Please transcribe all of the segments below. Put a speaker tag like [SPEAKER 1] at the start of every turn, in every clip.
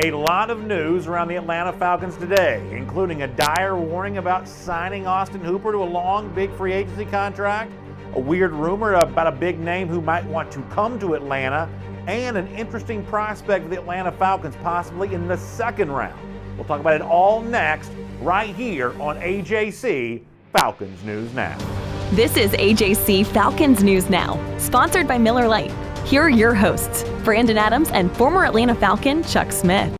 [SPEAKER 1] A lot of news around the Atlanta Falcons today, including a dire warning about signing Austin Hooper to a long, big free agency contract, a weird rumor about a big name who might want to come to Atlanta, and an interesting prospect for the Atlanta Falcons possibly in the second round. We'll talk about it all next, right here on AJC Falcons News Now.
[SPEAKER 2] This is AJC Falcons News Now, sponsored by Miller Lite. Here are your hosts, Brandon Adams and former Atlanta Falcon Chuck Smith.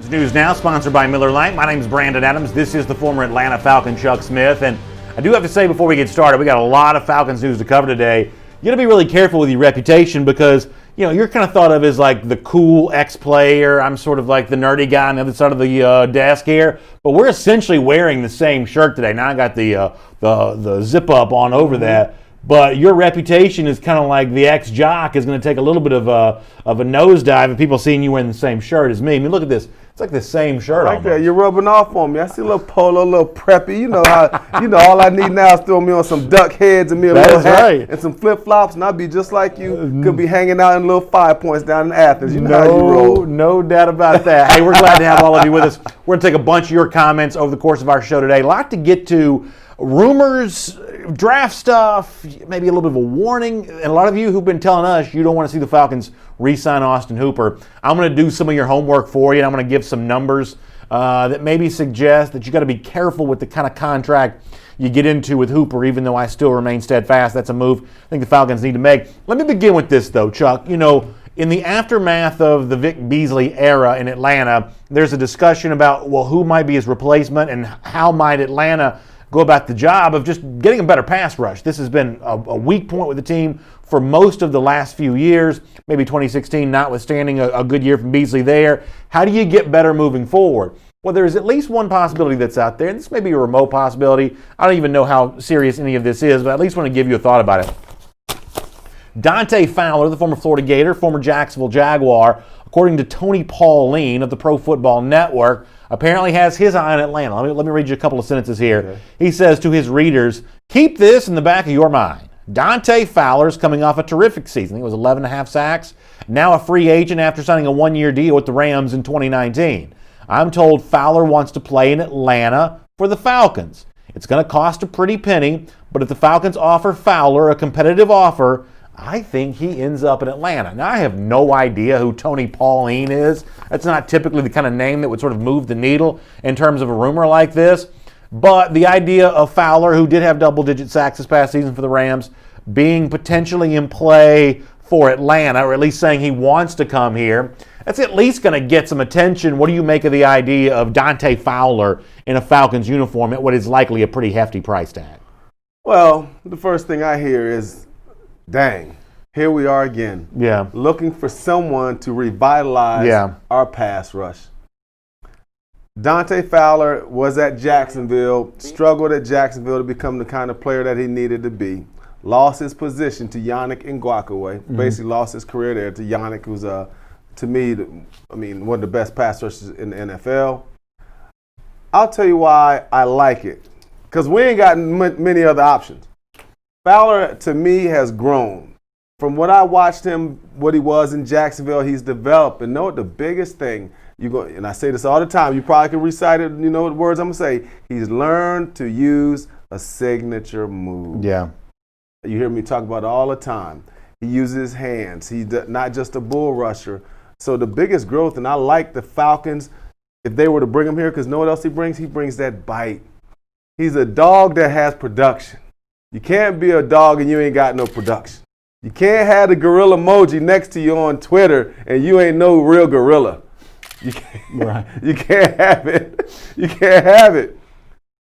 [SPEAKER 1] News Now, sponsored by Miller Lite. My name is Brandon Adams. This is the former Atlanta Falcon Chuck Smith. And I do have to say before we get started, we got a lot of Falcons news to cover today. You got to be really careful with your reputation because, you know, you're kind of thought of as like the cool ex-player. I'm sort of like the nerdy guy on the other side of the desk here. But we're essentially wearing the same shirt today. Now I got the zip up on over that. But your reputation is kind of like the ex-jock is going to take a little bit of a nosedive if people seeing you wearing the same shirt as me. I mean, look at this. It's like the same shirt.
[SPEAKER 3] Like
[SPEAKER 1] almost.
[SPEAKER 3] that. You're rubbing off on me. I see a little polo, a little preppy. You know how, all I need now is throw me on some duck heads and me a little hat and some flip-flops, and I'll be just like you. Could be hanging out in little 5 points down in Athens. You know how you roll.
[SPEAKER 1] No doubt about that. Hey, we're glad to have all of you with us. We're going to take a bunch of your comments over the course of our show today. A lot to get to. Rumors, draft stuff, maybe a little bit of a warning, and a lot of you who've been telling us you don't want to see the Falcons re-sign Austin Hooper. I'm going to do some of your homework for you, and I'm going to give some numbers that maybe suggest that you got to be careful with the kind of contract you get into with Hooper, even though I still remain steadfast. That's a move I think the Falcons need to make. Let me begin with this, though, Chuck. You know, in the aftermath of the Vic Beasley era in Atlanta, there's a discussion about, well, who might be his replacement and how might Atlanta go about the job of just getting a better pass rush. This has been a weak point with the team for most of the last few years, maybe 2016 notwithstanding a good year from Beasley there. How do you get better moving forward? Well, there's at least one possibility that's out there, and this may be a remote possibility. I don't even know how serious any of this is, but I at least want to give you a thought about it. Dante Fowler, the former Florida Gator, former Jacksonville Jaguar, according to Tony Pauline of the Pro Football Network, apparently has his eye on Atlanta. Let me read you a couple of sentences here. Okay. He says to his readers, keep this in the back of your mind. Dante Fowler's coming off a terrific season. He was 11.5 sacks, now a free agent after signing a one-year deal with the Rams in 2019. I'm told Fowler wants to play in Atlanta for the Falcons. It's going to cost a pretty penny, but if the Falcons offer Fowler a competitive offer, I think he ends up in Atlanta. Now, I have no idea who Tony Pauline is. That's not typically the kind of name that would sort of move the needle in terms of a rumor like this. But the idea of Fowler, who did have double-digit sacks this past season for the Rams, being potentially in play for Atlanta, or at least saying he wants to come here, that's at least going to get some attention. What do you make of the idea of Dante Fowler in a Falcons uniform at what is likely a pretty hefty price tag?
[SPEAKER 3] Well, the first thing I hear is, dang, here we are again.
[SPEAKER 1] Yeah.
[SPEAKER 3] Looking for someone to revitalize our pass rush. Dante Fowler was at Jacksonville, struggled at Jacksonville to become the kind of player that he needed to be. Lost his position to Yannick Ngakoue. Basically lost his career there to Yannick, who's, to me, one of the best pass rushers in the NFL. I'll tell you why I like it. Because we ain't got many other options. Fowler, to me, has grown. From what I watched him, what he was in Jacksonville, he's developed. And know what the biggest thing, and I say this all the time, you probably can recite it, you know the words I'm going to say. He's learned to use a signature move.
[SPEAKER 1] Yeah.
[SPEAKER 3] You hear me talk about it all the time. He uses his hands. He's not just a bull rusher. So the biggest growth, and I like the Falcons, if they were to bring him here, because know what else he brings? He brings that bite. He's a dog that has production. You can't be a dog and you ain't got no production. You can't have the gorilla emoji next to you on Twitter and you ain't no real gorilla. You can't have it. You can't have it.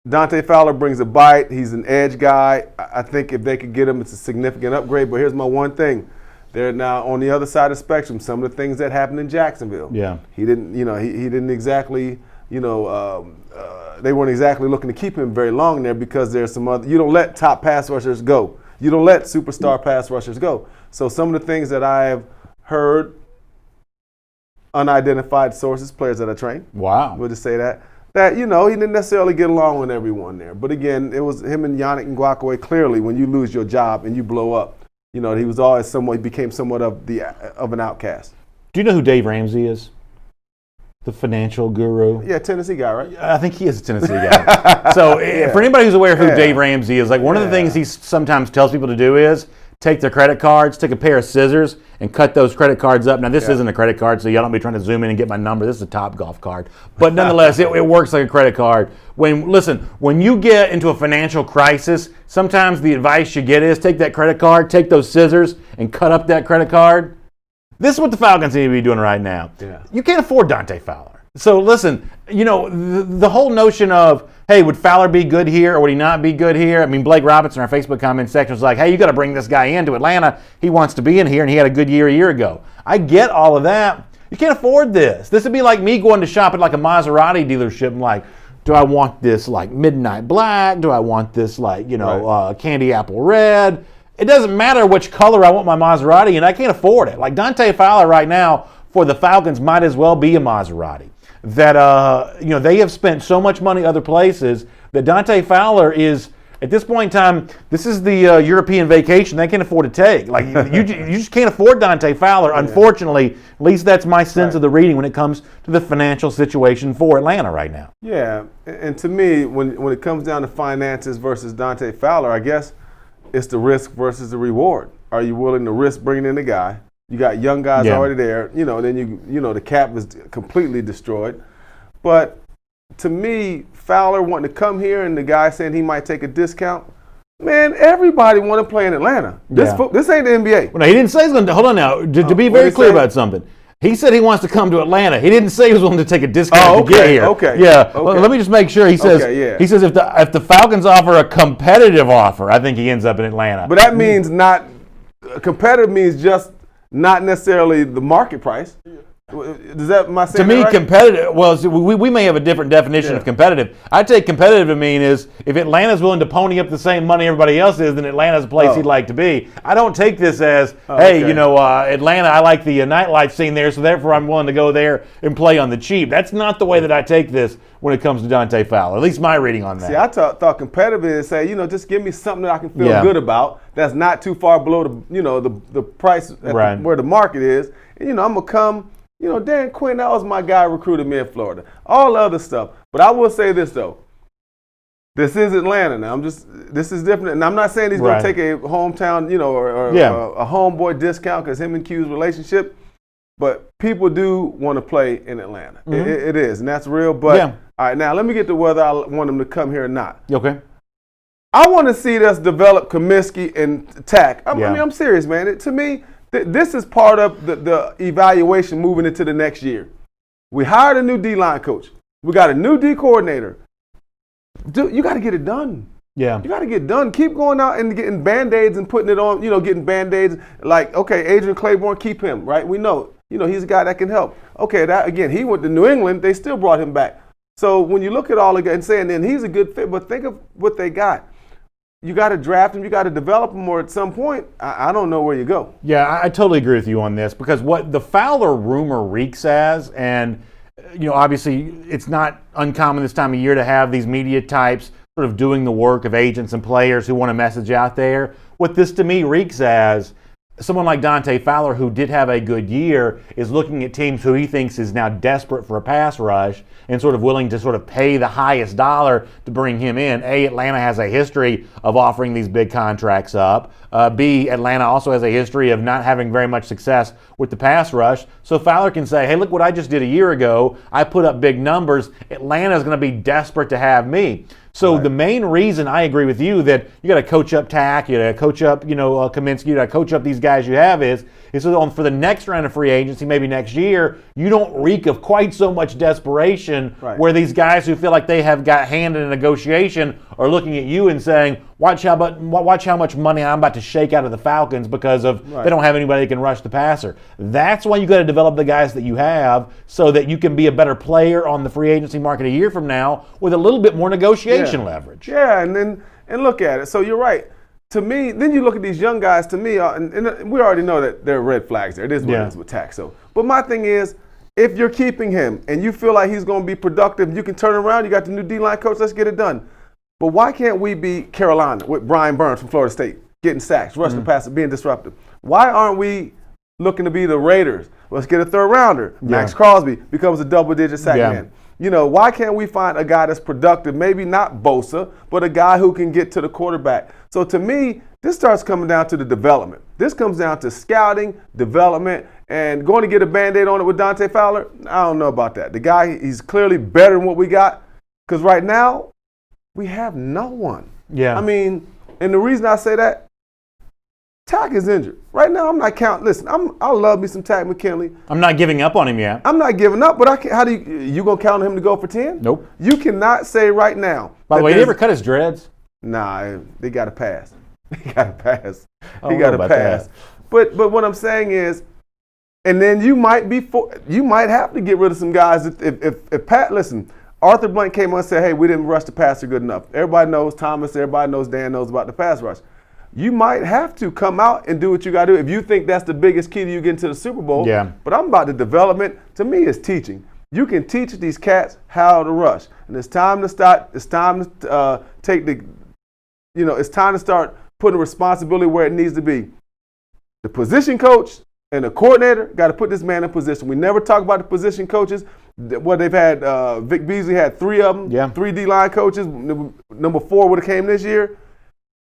[SPEAKER 3] Dante Fowler brings a bite. He's an edge guy. I think if they could get him, it's a significant upgrade. But here's my one thing. They're now on the other side of the spectrum. Some of the things that happened in Jacksonville. Yeah. He didn't, he didn't exactly, they weren't exactly looking to keep him very long there because there's some other, you don't let top pass rushers go. You don't let superstar pass rushers go. So some of the things that I have heard, unidentified sources, players that I train. Wow. We'll just say that he didn't necessarily get along with everyone there. But again, it was him and Yannick Ngakoue. Clearly, when you lose your job and you blow up, he was always became somewhat of an outcast.
[SPEAKER 1] Do you know who Dave Ramsey is? The financial guru.
[SPEAKER 3] Yeah, Tennessee guy, right?
[SPEAKER 1] I think he is a Tennessee guy. So for anybody who's aware of who Dave Ramsey is, like one of the things he sometimes tells people to do is take their credit cards, take a pair of scissors, and cut those credit cards up. Now, this isn't a credit card, so y'all don't be trying to zoom in and get my number. This is a Topgolf card. But nonetheless, it works like a credit card. When you get into a financial crisis, sometimes the advice you get is take that credit card, take those scissors, and cut up that credit card. This is what the Falcons need to be doing right now.
[SPEAKER 3] Yeah.
[SPEAKER 1] You can't afford Dante Fowler. So listen, the whole notion of, hey, would Fowler be good here or would he not be good here? I mean, Blake Robinson, our Facebook comment section, was like, hey, you got to bring this guy into Atlanta. He wants to be in here, and he had a good year a year ago. I get all of that. You can't afford this. This would be like me going to shop at like a Maserati dealership and like, do I want this like midnight black? Do I want this like, candy apple red? It doesn't matter which color I want my Maserati, and I can't afford it. Like Dante Fowler right now for the Falcons might as well be a Maserati. That they have spent so much money other places that Dante Fowler is, at this point in time, this is the European vacation they can afford to take. Like you just can't afford Dante Fowler. Unfortunately, at least that's my sense of the reading when it comes to the financial situation for Atlanta right now.
[SPEAKER 3] Yeah, and to me, when it comes down to finances versus Dante Fowler, I guess it's the risk versus the reward. Are you willing to risk bringing in a guy? You got young guys already there, then the cap is completely destroyed. But to me, Fowler wanting to come here and the guy saying he might take a discount, man, everybody want to play in Atlanta. This ain't the NBA.
[SPEAKER 1] Well, no, he didn't say he's going to, hold on now, to be very clear about something. He said he wants to come to Atlanta. He didn't say he was willing to take a discount to get here.
[SPEAKER 3] Okay.
[SPEAKER 1] Yeah. Okay. Well, let me just make sure. He says if the Falcons offer a competitive offer, I think he ends up in Atlanta.
[SPEAKER 3] But that means not competitive means just not necessarily the market price. Does that my saying?
[SPEAKER 1] To me,
[SPEAKER 3] right?
[SPEAKER 1] competitive. Well, we may have a different definition of competitive. I take competitive to mean is if Atlanta's willing to pony up the same money everybody else is, then Atlanta's a place he'd like to be. I don't take this as Atlanta. I like the nightlife scene there, so therefore I'm willing to go there and play on the cheap. That's not the way that I take this when it comes to Dante Fowler. At least my reading on that.
[SPEAKER 3] See, I thought competitive is say just give me something that I can feel good about. That's not too far below the price at where the market is. And, I'm gonna come. Dan Quinn, that was my guy recruited me in Florida. All the other stuff. But I will say this, though. This is Atlanta now. This is different. And I'm not saying he's going to take a hometown, or a homeboy discount because him and Q's relationship. But people do want to play in Atlanta. Mm-hmm. It is. And that's real. But, all right, now let me get to whether I want him to come here or not.
[SPEAKER 1] Okay.
[SPEAKER 3] I want to see us develop Comiskey and Tack. I mean, I'm serious, man. To me, this is part of the evaluation moving into the next year. We hired a new D-line coach. We got a new D coordinator. Dude, you got to get it done.
[SPEAKER 1] Yeah. You
[SPEAKER 3] got to get done. Keep going out and getting Band-Aids and putting it on, getting Band-Aids. Like, okay, Adrian Claiborne, keep him, right? We know, he's a guy that can help. Okay, that again, he went to New England. They still brought him back. So when you look at all of it and saying, then he's a good fit, but think of what they got. You got to draft him. You got to develop him, or at some point, I don't know where you go.
[SPEAKER 1] Yeah, I totally agree with you on this because what the Fowler rumor reeks as, and obviously it's not uncommon this time of year to have these media types sort of doing the work of agents and players who want a message out there. What this to me reeks as, someone like Dante Fowler, who did have a good year, is looking at teams who he thinks is now desperate for a pass rush and sort of willing to sort of pay the highest dollar to bring him in. A, Atlanta has a history of offering these big contracts up. B, Atlanta also has a history of not having very much success with the pass rush. So Fowler can say, hey, look what I just did a year ago. I put up big numbers. Atlanta is going to be desperate to have me. So the main reason I agree with you that you got to coach up Tack, you got to coach up, Comiskey, you got to coach up these guys you have is so for the next round of free agency, maybe next year, you don't reek of quite so much desperation where these guys who feel like they have got hand in a negotiation are looking at you and saying, watch how much money I'm about to shake out of the Falcons because of they don't have anybody that can rush the passer. That's why you got to develop the guys that you have so that you can be a better player on the free agency market a year from now with a little bit more negotiation leverage.
[SPEAKER 3] Yeah, and look at it. So you're right. To me, then you look at these young guys, to me, and we already know that there are red flags there. It is what it is with Tack. So, but my thing is, if you're keeping him and you feel like he's going to be productive, you can turn around, you got the new D-line coach, let's get it done. But why can't we be Carolina with Brian Burns from Florida State, getting sacks, rushing the passer, being disruptive? Why aren't we looking to be the Raiders. Let's get a third rounder. Max Crosby becomes a double-digit sack man. You know, why can't we find a guy that's productive, maybe not Bosa, but a guy who can get to the quarterback? So to me, this starts coming down to the development. This comes down to scouting, development, and going to get a Band-Aid on it with Dante Fowler. I don't know about that. The guy, he's clearly better than what we got, because right now, we have no one.
[SPEAKER 1] Yeah.
[SPEAKER 3] I mean, and the reason I say that, Tack is injured. Right now, I'm not counting. Listen, I love me some Tack McKinley.
[SPEAKER 1] I'm not giving up on him yet.
[SPEAKER 3] I'm not giving up, but how do you going to count on him to go for 10?
[SPEAKER 1] Nope.
[SPEAKER 3] You cannot say right now.
[SPEAKER 1] By the way, did he ever cut his dreads?
[SPEAKER 3] Nah, they got to pass. He got to pass.
[SPEAKER 1] Oh,
[SPEAKER 3] He got to pass. But what I'm saying is, and then you might have to get rid of some guys if Pat, listen, Arthur Blunt came on and said, hey, we didn't rush the passer good enough. Everybody knows Thomas, everybody knows Dan knows about the pass rush. You might have to come out and do what you got to do if you think that's the biggest key to you getting to the Super Bowl.
[SPEAKER 1] Yeah. But
[SPEAKER 3] I'm about the development. To me, it's teaching. You can teach these cats how to rush. And it's time to start, it's time to it's time to start putting responsibility where it needs to be. The position coach and the coordinator got to put this man in position. We never talk about the position coaches. What they've had, Vic Beasley had 3 of them, 3 D-line coaches. Number 4 would have came this year.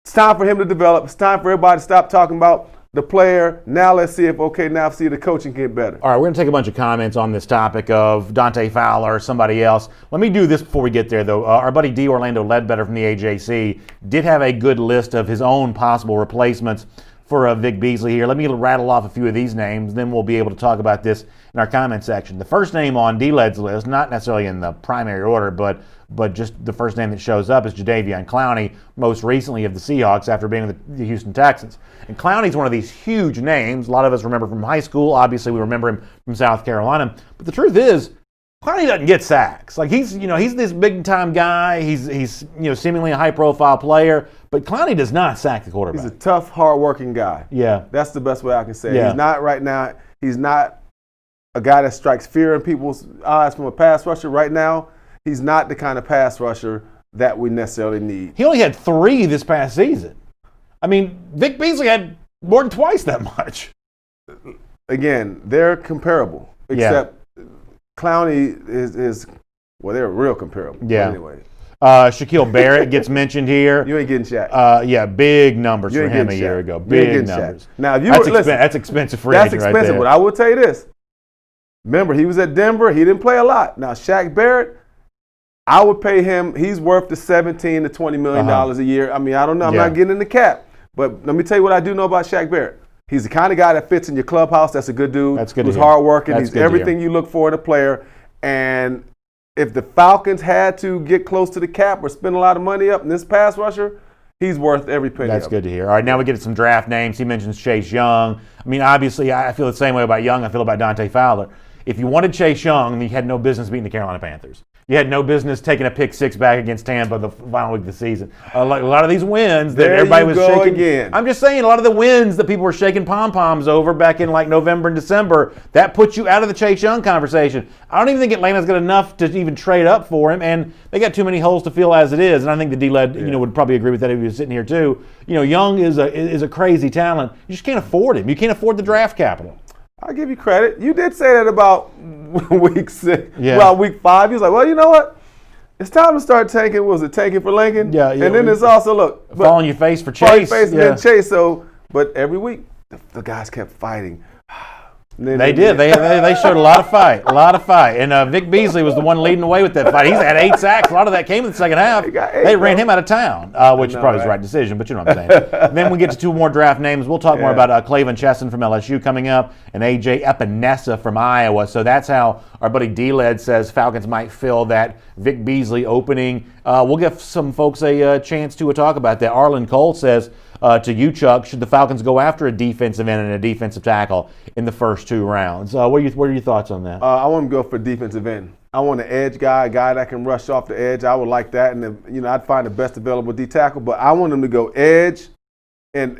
[SPEAKER 3] It's time for him to develop. It's time for everybody to stop talking about the player. Now let's see if the coaching can get better.
[SPEAKER 1] All right, we're going to take a bunch of comments on this topic of Dante Fowler or somebody else. Let me do this before we get there, though. Our buddy D. Orlando Ledbetter from the AJC did have a good list of his own possible replacements for Vic Beasley here. Let me rattle off a few of these names, then we'll be able to talk about this in our comment section. The first name on D-Led's list, not necessarily in the primary order, but just the first name that shows up is Jadeveon Clowney, most recently of the Seahawks after being with the Houston Texans. And Clowney's one of these huge names. A lot of us remember from high school. Obviously, we remember him from South Carolina. But the truth is, Clowney doesn't get sacks. Like he's this big-time guy. He's seemingly a high-profile player, but Clowney does not sack the quarterback.
[SPEAKER 3] He's a tough, hard-working guy.
[SPEAKER 1] Yeah.
[SPEAKER 3] That's the best way I can say it.
[SPEAKER 1] Yeah.
[SPEAKER 3] He's not right now. He's not a guy that strikes fear in people's eyes from a pass rusher right now. He's not the kind of pass rusher that we necessarily need.
[SPEAKER 1] He only had 3 this past season. I mean, Vic Beasley had more than twice that much.
[SPEAKER 3] Again, they're comparable, except Clowney is they're real comparable.
[SPEAKER 1] Yeah.
[SPEAKER 3] But anyway.
[SPEAKER 1] Shaquille Barrett gets mentioned here.
[SPEAKER 3] You ain't getting Shaq.
[SPEAKER 1] Big numbers for him a year ago. Big numbers.
[SPEAKER 3] Now, if you
[SPEAKER 1] that's expensive for
[SPEAKER 3] that's expensive, but I will tell you this. Remember, he was at Denver. He didn't play a lot. Now, Shaq Barrett, I would pay him. He's worth the $17 to $20 million a year. I mean, I don't know. I'm not getting in the cap. But let me tell you what I do know about Shaq Barrett. He's the kind of guy that fits in your clubhouse. That's a good dude.
[SPEAKER 1] That's good.
[SPEAKER 3] Who's hardworking. He's everything you look for in a player. And if the Falcons had to get close to the cap or spend a lot of money up in this pass rusher, he's worth every penny.
[SPEAKER 1] That's good to hear. All right, now we get to some draft names. He mentions Chase Young. I mean, obviously, I feel the same way about Young. I feel about Dante Fowler. If you wanted Chase Young, then you had no business beating the Carolina Panthers. You had no business taking a pick 6 back against Tampa the final week of the season. A lot of these wins that everybody was shaking.
[SPEAKER 3] Again.
[SPEAKER 1] I'm just saying, a lot of the wins that people were shaking pom-poms over back in like November and December, that puts you out of the Chase Young conversation. I don't even think Atlanta's got enough to even trade up for him, and they got too many holes to fill as it is. And I think the D-Led would probably agree with that if he was sitting here too. Young is a crazy talent. You just can't afford him. You can't afford the draft capital.
[SPEAKER 3] I'll give you credit. You did say that about week 6.
[SPEAKER 1] Yeah.
[SPEAKER 3] About week 5. He was like, well, you know what? It's time to start tanking. Was it tanking for Lincoln?
[SPEAKER 1] Yeah.
[SPEAKER 3] And then it's also,
[SPEAKER 1] fall on your face for Chase.
[SPEAKER 3] Fall on your face and then Chase. So, but every week, the guys kept fighting.
[SPEAKER 1] They did. They showed a lot of fight. And Vic Beasley was the one leading the way with that fight. He's had 8 sacks. A lot of that came in the second half. They ran him out of town, which probably was the right decision, but you know what I'm saying. Then we get to 2 more draft names. We'll talk more about Clavin Chesson from LSU coming up and AJ Epinesa from Iowa. So that's how our buddy D-Led says Falcons might fill that Vic Beasley opening. We'll give some folks a chance to talk about that. Arlen Cole says, to you, Chuck, should the Falcons go after a defensive end and a defensive tackle in the first 2 rounds? What are your thoughts on that?
[SPEAKER 3] I want to go for defensive end. I want an edge guy, a guy that can rush off the edge. I would like that, and I'd find the best available D tackle. But I want him to go edge, and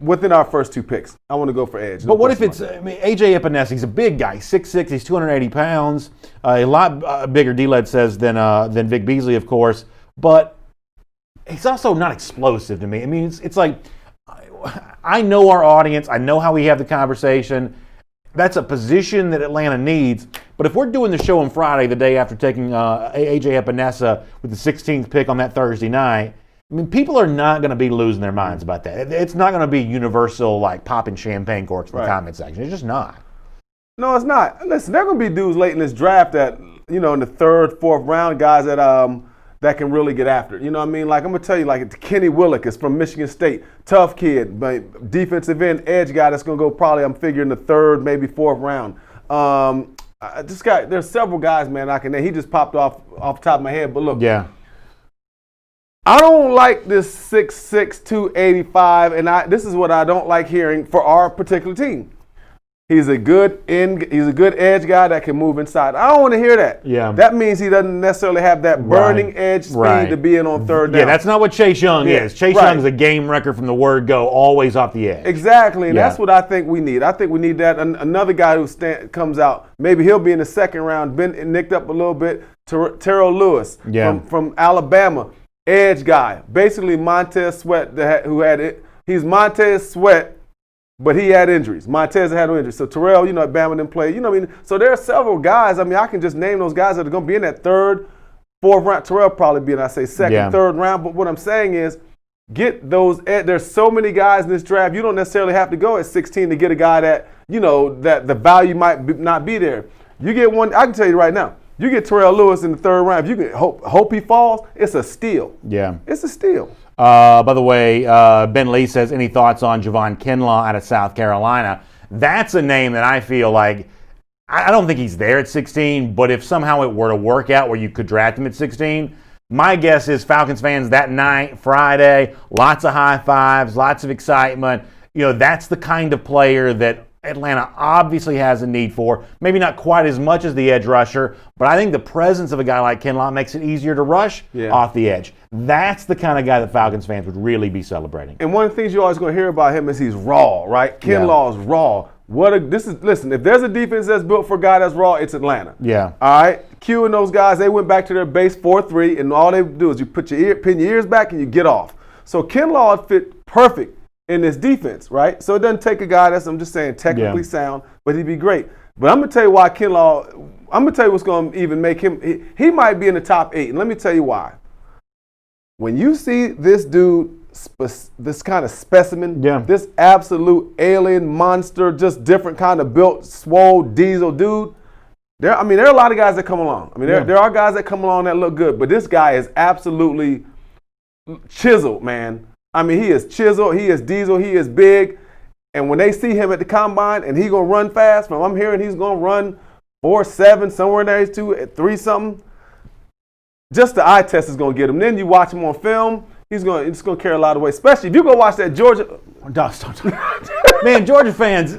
[SPEAKER 3] within our first 2 picks, I want to go for edge.
[SPEAKER 1] But what if it's AJ Epinesa? He's a big guy, 6'6", he's 280 pounds, a lot bigger. D-Led says than Vic Beasley, of course, but he's also not explosive to me. I mean, it's like, I know our audience. I know how we have the conversation. That's a position that Atlanta needs. But if we're doing the show on Friday, the day after taking AJ Epinesa with the 16th pick on that Thursday night, I mean, people are not going to be losing their minds about that. It's not going to be universal, like popping champagne corks in the comment section. It's just not.
[SPEAKER 3] No, it's not. Listen, there are going to be dudes late in this draft that, in the third, fourth round, guys that can really get after it. You know what I mean? Like, I'm going to tell you, like, Kenny Willick is from Michigan State. Tough kid, but defensive end, edge guy that's going to go probably, I'm figuring, the third, maybe fourth round. There's several guys, man, I can name. He just popped off the top of my head. But look.
[SPEAKER 1] Yeah.
[SPEAKER 3] I don't like this 6'6", 285, and this is what I don't like hearing for our particular team. He's a good edge guy that can move inside. I don't want to hear that.
[SPEAKER 1] Yeah.
[SPEAKER 3] That means he doesn't necessarily have that burning edge speed to be in on third down.
[SPEAKER 1] Yeah, that's not what Chase Young is. Chase Young is a game record from the word go, always off the edge.
[SPEAKER 3] Exactly, and that's what I think we need. I think we need that. Another guy who comes out, maybe he'll be in the second round, been nicked up a little bit, Terrell Lewis from Alabama. Edge guy, basically Montez Sweat, he's Montez Sweat, but he had injuries. Montez had no injuries. So Terrell, at Bama didn't play. What I mean? So there are several guys. I mean, I can just name those guys that are going to be in that third, fourth round. Terrell probably be in, second, third round. But what I'm saying is, get those. There's so many guys in this draft. You don't necessarily have to go at 16 to get a guy that, that the value might not be there. You get one, I can tell you right now. You get Terrell Lewis in the third round. If you can hope he falls, it's a steal. Yeah. It's a steal.
[SPEAKER 1] By the way, Ben Lee says, any thoughts on Javon Kinlaw out of South Carolina? That's a name that I feel like, I don't think he's there at 16, but if somehow it were to work out where you could draft him at 16, my guess is Falcons fans that night, Friday, lots of high fives, lots of excitement. That's the kind of player that Atlanta obviously has a need for. Maybe not quite as much as the edge rusher, but I think the presence of a guy like Kinlaw makes it easier to rush off the edge. That's the kind of guy that Falcons fans would really be celebrating.
[SPEAKER 3] And one of the things you're always going to hear about him is he's raw, right? Kinlaw is raw. Listen, if there's a defense that's built for a guy that's raw, it's Atlanta.
[SPEAKER 1] Yeah.
[SPEAKER 3] All right? Q and those guys, they went back to their base 4-3, and all they do is you pin your ears back and you get off. So Kinlaw fit perfect in this defense, right? So it doesn't take a guy that's, I'm just saying, technically sound, but he'd be great. But I'm going to tell you why Kinlaw, I'm going to tell you what's going to even make him, he might be in the top 8, and let me tell you why. When you see this dude, this kind of specimen, this absolute alien monster, just different kind of built, swole, diesel dude, there are a lot of guys that come along. There are guys that come along that look good, but this guy is absolutely chiseled, man. He is chiseled, he is diesel, he is big. And when they see him at the combine and he's going to run fast, from I'm hearing he's going to run 4.7, somewhere in there, he's 3 something. Just the eye test is going to get him. Then you watch him on film, it's going to carry a lot of weight. Especially if you go watch that Georgia.
[SPEAKER 1] Man, Georgia fans,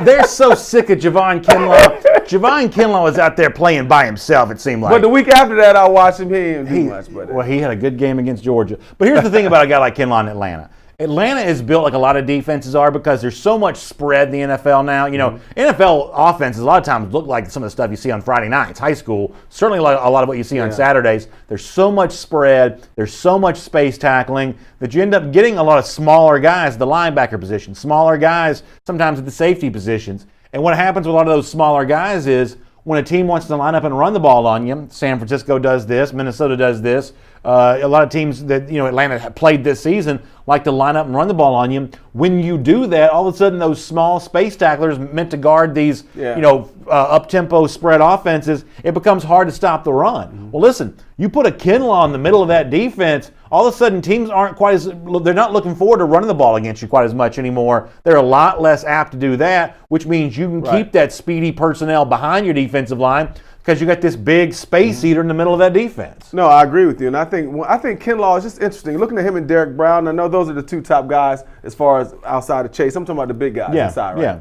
[SPEAKER 1] they're so sick of Javon Kinlaw. Javon Kinlaw was out there playing by himself, it seemed like.
[SPEAKER 3] But the week after that, I watched him. He didn't do much.
[SPEAKER 1] Well, he had a good game against Georgia. But here's the thing about a guy like Kinlaw in Atlanta. Atlanta is built like a lot of defenses are because there's so much spread in the NFL now. NFL offenses a lot of times look like some of the stuff you see on Friday nights, high school. Certainly a lot of what you see on Saturdays. There's so much spread. There's so much space tackling that you end up getting a lot of smaller guys at the linebacker position, smaller guys sometimes at the safety positions. And what happens with a lot of those smaller guys is when a team wants to line up and run the ball on you, San Francisco does this, Minnesota does this. A lot of teams that Atlanta have played this season like to line up and run the ball on you. When you do that, all of a sudden those small space tacklers meant to guard these up-tempo spread offenses, it becomes hard to stop the run. Mm-hmm. Well, listen, you put a Kinlaw in the middle of that defense, all of a sudden teams they're not looking forward to running the ball against you quite as much anymore. They're a lot less apt to do that, which means you can keep that speedy personnel behind your defensive line because you got this big space eater in the middle of that defense.
[SPEAKER 3] No, I agree with you, and I think Kinlaw is just interesting. Looking at him and Derek Brown, I know those are the 2 top guys as far as outside of Chase. I'm talking about the big guys inside, right? Yeah.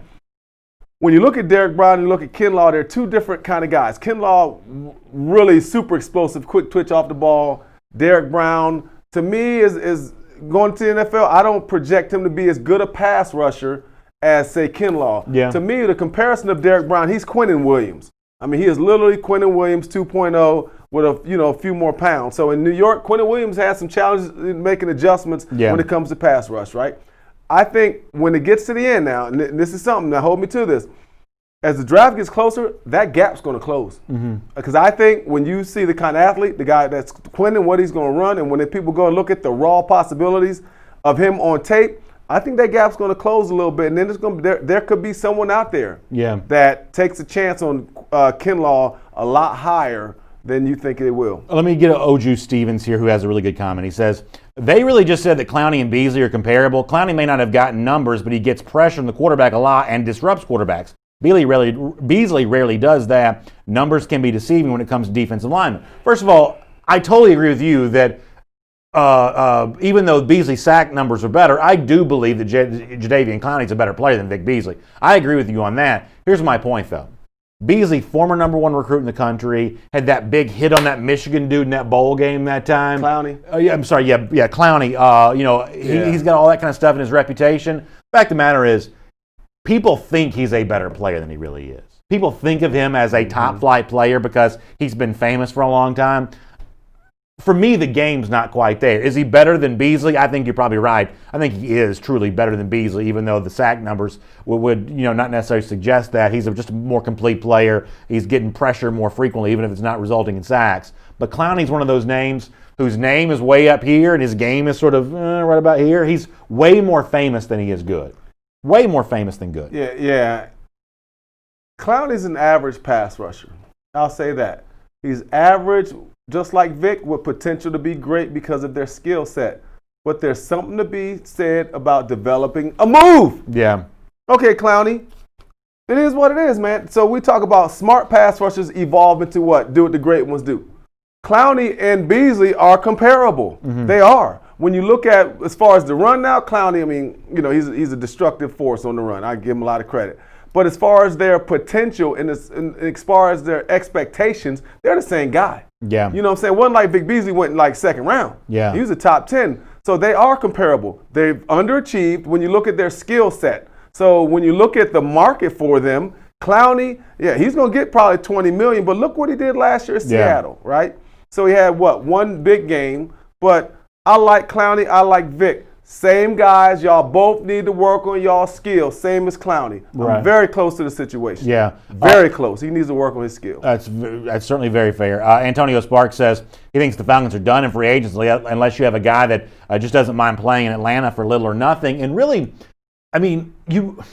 [SPEAKER 3] When you look at Derek Brown and you look at Kinlaw, they're 2 different kind of guys. Kinlaw, really super explosive, quick twitch off the ball. Derek Brown, to me, is going to the NFL. I don't project him to be as good a pass rusher as, say, Kinlaw. Yeah. To me, the comparison of Derek Brown, he's Quinn Williams. He is literally Quinn Williams 2.0 with a few more pounds. So in New York, Quinn Williams has some challenges in making adjustments when it comes to pass rush, right? I think when it gets to the end now, and this is something that hold me to this, as the draft gets closer, that gap's going to close. Because I think when you see the kind of athlete, the guy that's Quinn and what he's going to run, and when people go and look at the raw possibilities of him on tape, I think that gap's going to close a little bit, and then it's going to there could be someone out there that takes a chance on Kinlaw a lot higher than you think it will.
[SPEAKER 1] Let me get Oju Stevens here, who has a really good comment. He says, they really just said that Clowney and Beasley are comparable. Clowney may not have gotten numbers, but he gets pressure on the quarterback a lot and disrupts quarterbacks. Beasley rarely does that. Numbers can be deceiving when it comes to defensive linemen. First of all, I totally agree with you that even though Beasley's sack numbers are better, I do believe that Jadeveon Clowney's a better player than Vic Beasley. I agree with you on that. Here's my point, though. Beasley, former number 1 recruit in the country, had that big hit on that Michigan dude in that bowl game that time.
[SPEAKER 3] Clowney?
[SPEAKER 1] Clowney. He's got all that kind of stuff in his reputation. Fact of the matter is, people think he's a better player than he really is. People think of him as a top-flight player because he's been famous for a long time. For me, the game's not quite there. Is he better than Beasley? I think you're probably right. I think he is truly better than Beasley, even though the sack numbers would not necessarily suggest that. He's just a more complete player. He's getting pressure more frequently, even if it's not resulting in sacks. But Clowney's one of those names whose name is way up here and his game is sort of right about here. He's way more famous than he is good. Way more famous than good.
[SPEAKER 3] Yeah. Clowney's an average pass rusher. I'll say that. He's average, just like Vic, with potential to be great because of their skill set. But there's something to be said about developing a move.
[SPEAKER 1] Yeah.
[SPEAKER 3] Okay, Clowney. It is what it is, man. So we talk about smart pass rushers evolve into what? Do what the great ones do. Clowney and Beasley are comparable. They are. When you look at, as far as the run now, Clowney, I mean, he's a destructive force on the run. I give him a lot of credit. But as far as their potential and as far as their expectations, they're the same guy.
[SPEAKER 1] Yeah.
[SPEAKER 3] You know what I'm saying? One like Vic Beasley went in like second round.
[SPEAKER 1] Yeah.
[SPEAKER 3] He was a top 10. So they are comparable. They've underachieved when you look at their skill set. So when you look at the market for them, Clowney, he's going to get probably $20 million. But look what he did last year in Seattle, right? So he had, one big game. But I like Clowney. I like Vic. Same guys. Y'all both need to work on y'all skills. Same as Clowney.
[SPEAKER 1] Right.
[SPEAKER 3] I'm very close to the situation.
[SPEAKER 1] Yeah.
[SPEAKER 3] Very close. He needs to work on his skills.
[SPEAKER 1] That's certainly very fair. Antonio Sparks says he thinks the Falcons are done in free agency unless you have a guy that just doesn't mind playing in Atlanta for little or nothing. And really, I mean, you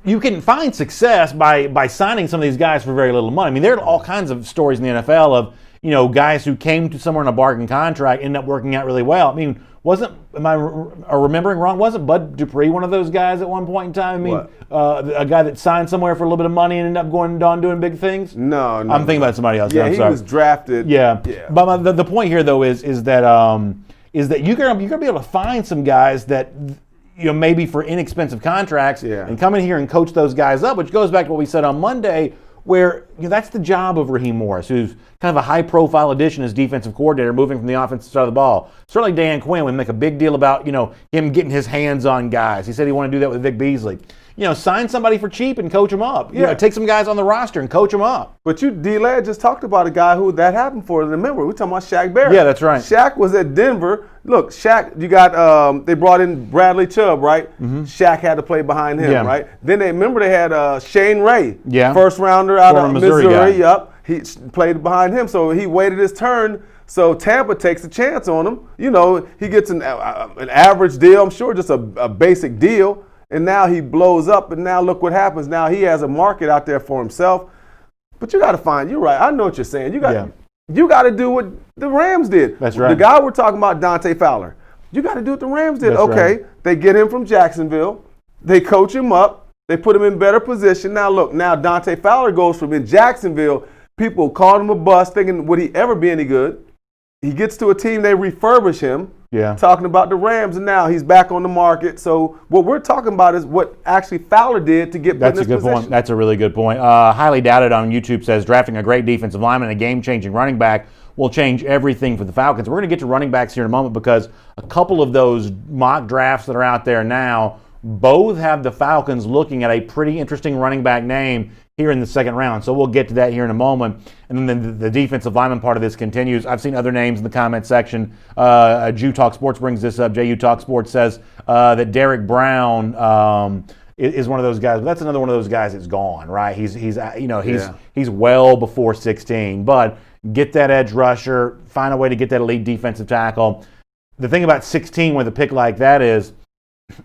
[SPEAKER 1] can find success by signing some of these guys for very little money. I mean, there are all kinds of stories in the NFL of guys who came to somewhere on a bargain contract ended up working out really well. I mean, am I remembering wrong? Wasn't Bud Dupree one of those guys at one point in time? I mean, a guy that signed somewhere for a little bit of money and ended up going on doing big things?
[SPEAKER 3] No.
[SPEAKER 1] I'm thinking about somebody else.
[SPEAKER 3] Yeah, he was drafted.
[SPEAKER 1] Yeah. But the point here, though, is that you're gonna be able to find some guys that maybe for inexpensive contracts and come in here and coach those guys up, which goes back to what we said on Monday, where that's the job of Raheem Morris, who's kind of a high-profile addition as defensive coordinator, moving from the offensive side of the ball. Certainly Dan Quinn would make a big deal about him getting his hands on guys. He said he wanted to do that with Vic Beasley. Sign somebody for cheap and coach them up. Take some guys on the roster and coach them up.
[SPEAKER 3] But D-Lad just talked about a guy who that happened for. Remember, we're talking about Shaq Barrett.
[SPEAKER 1] Yeah, that's right.
[SPEAKER 3] Shaq was at Denver. Look, Shaq, you got they brought in Bradley Chubb, right? Shaq had to play behind him, right? Then they had Shane Ray, first rounder out of Missouri. Yep, he played behind him, so he waited his turn. So Tampa takes a chance on him. He gets an average deal, I'm sure, just a basic deal. And now he blows up, and now look what happens. Now he has a market out there for himself. But you got to find, you're right, I know what you're saying. You got to do what the Rams did.
[SPEAKER 1] That's right.
[SPEAKER 3] The guy we're talking about, Dante Fowler. You got to do what the Rams did.
[SPEAKER 1] That's right.
[SPEAKER 3] They get him from Jacksonville. They coach him up. They put him in better position. Now look, Dante Fowler goes from in Jacksonville, people called him a bust, thinking, would he ever be any good? He gets to a team, they refurbish him. Talking about the Rams, and now he's back on the market. So what we're talking about is what actually Fowler did to get put in this position.
[SPEAKER 1] Point. That's a really good point. Highly Doubted on YouTube says drafting a great defensive lineman and a game-changing running back will change everything for the Falcons. We're going to get to running backs here in a moment because a couple of those mock drafts that are out there now both have the Falcons looking at a pretty interesting running back name here in the second round. So we'll get to that here in a moment. And then the defensive lineman part of this continues. I've seen other names in the comment section. Jew Talk Sports brings this up. JU Talk Sports says that Derek Brown is one of those guys. But that's another one of those guys that's gone, right? He's well before 16. But get that edge rusher, find a way to get that elite defensive tackle. The thing about 16 with a pick like that is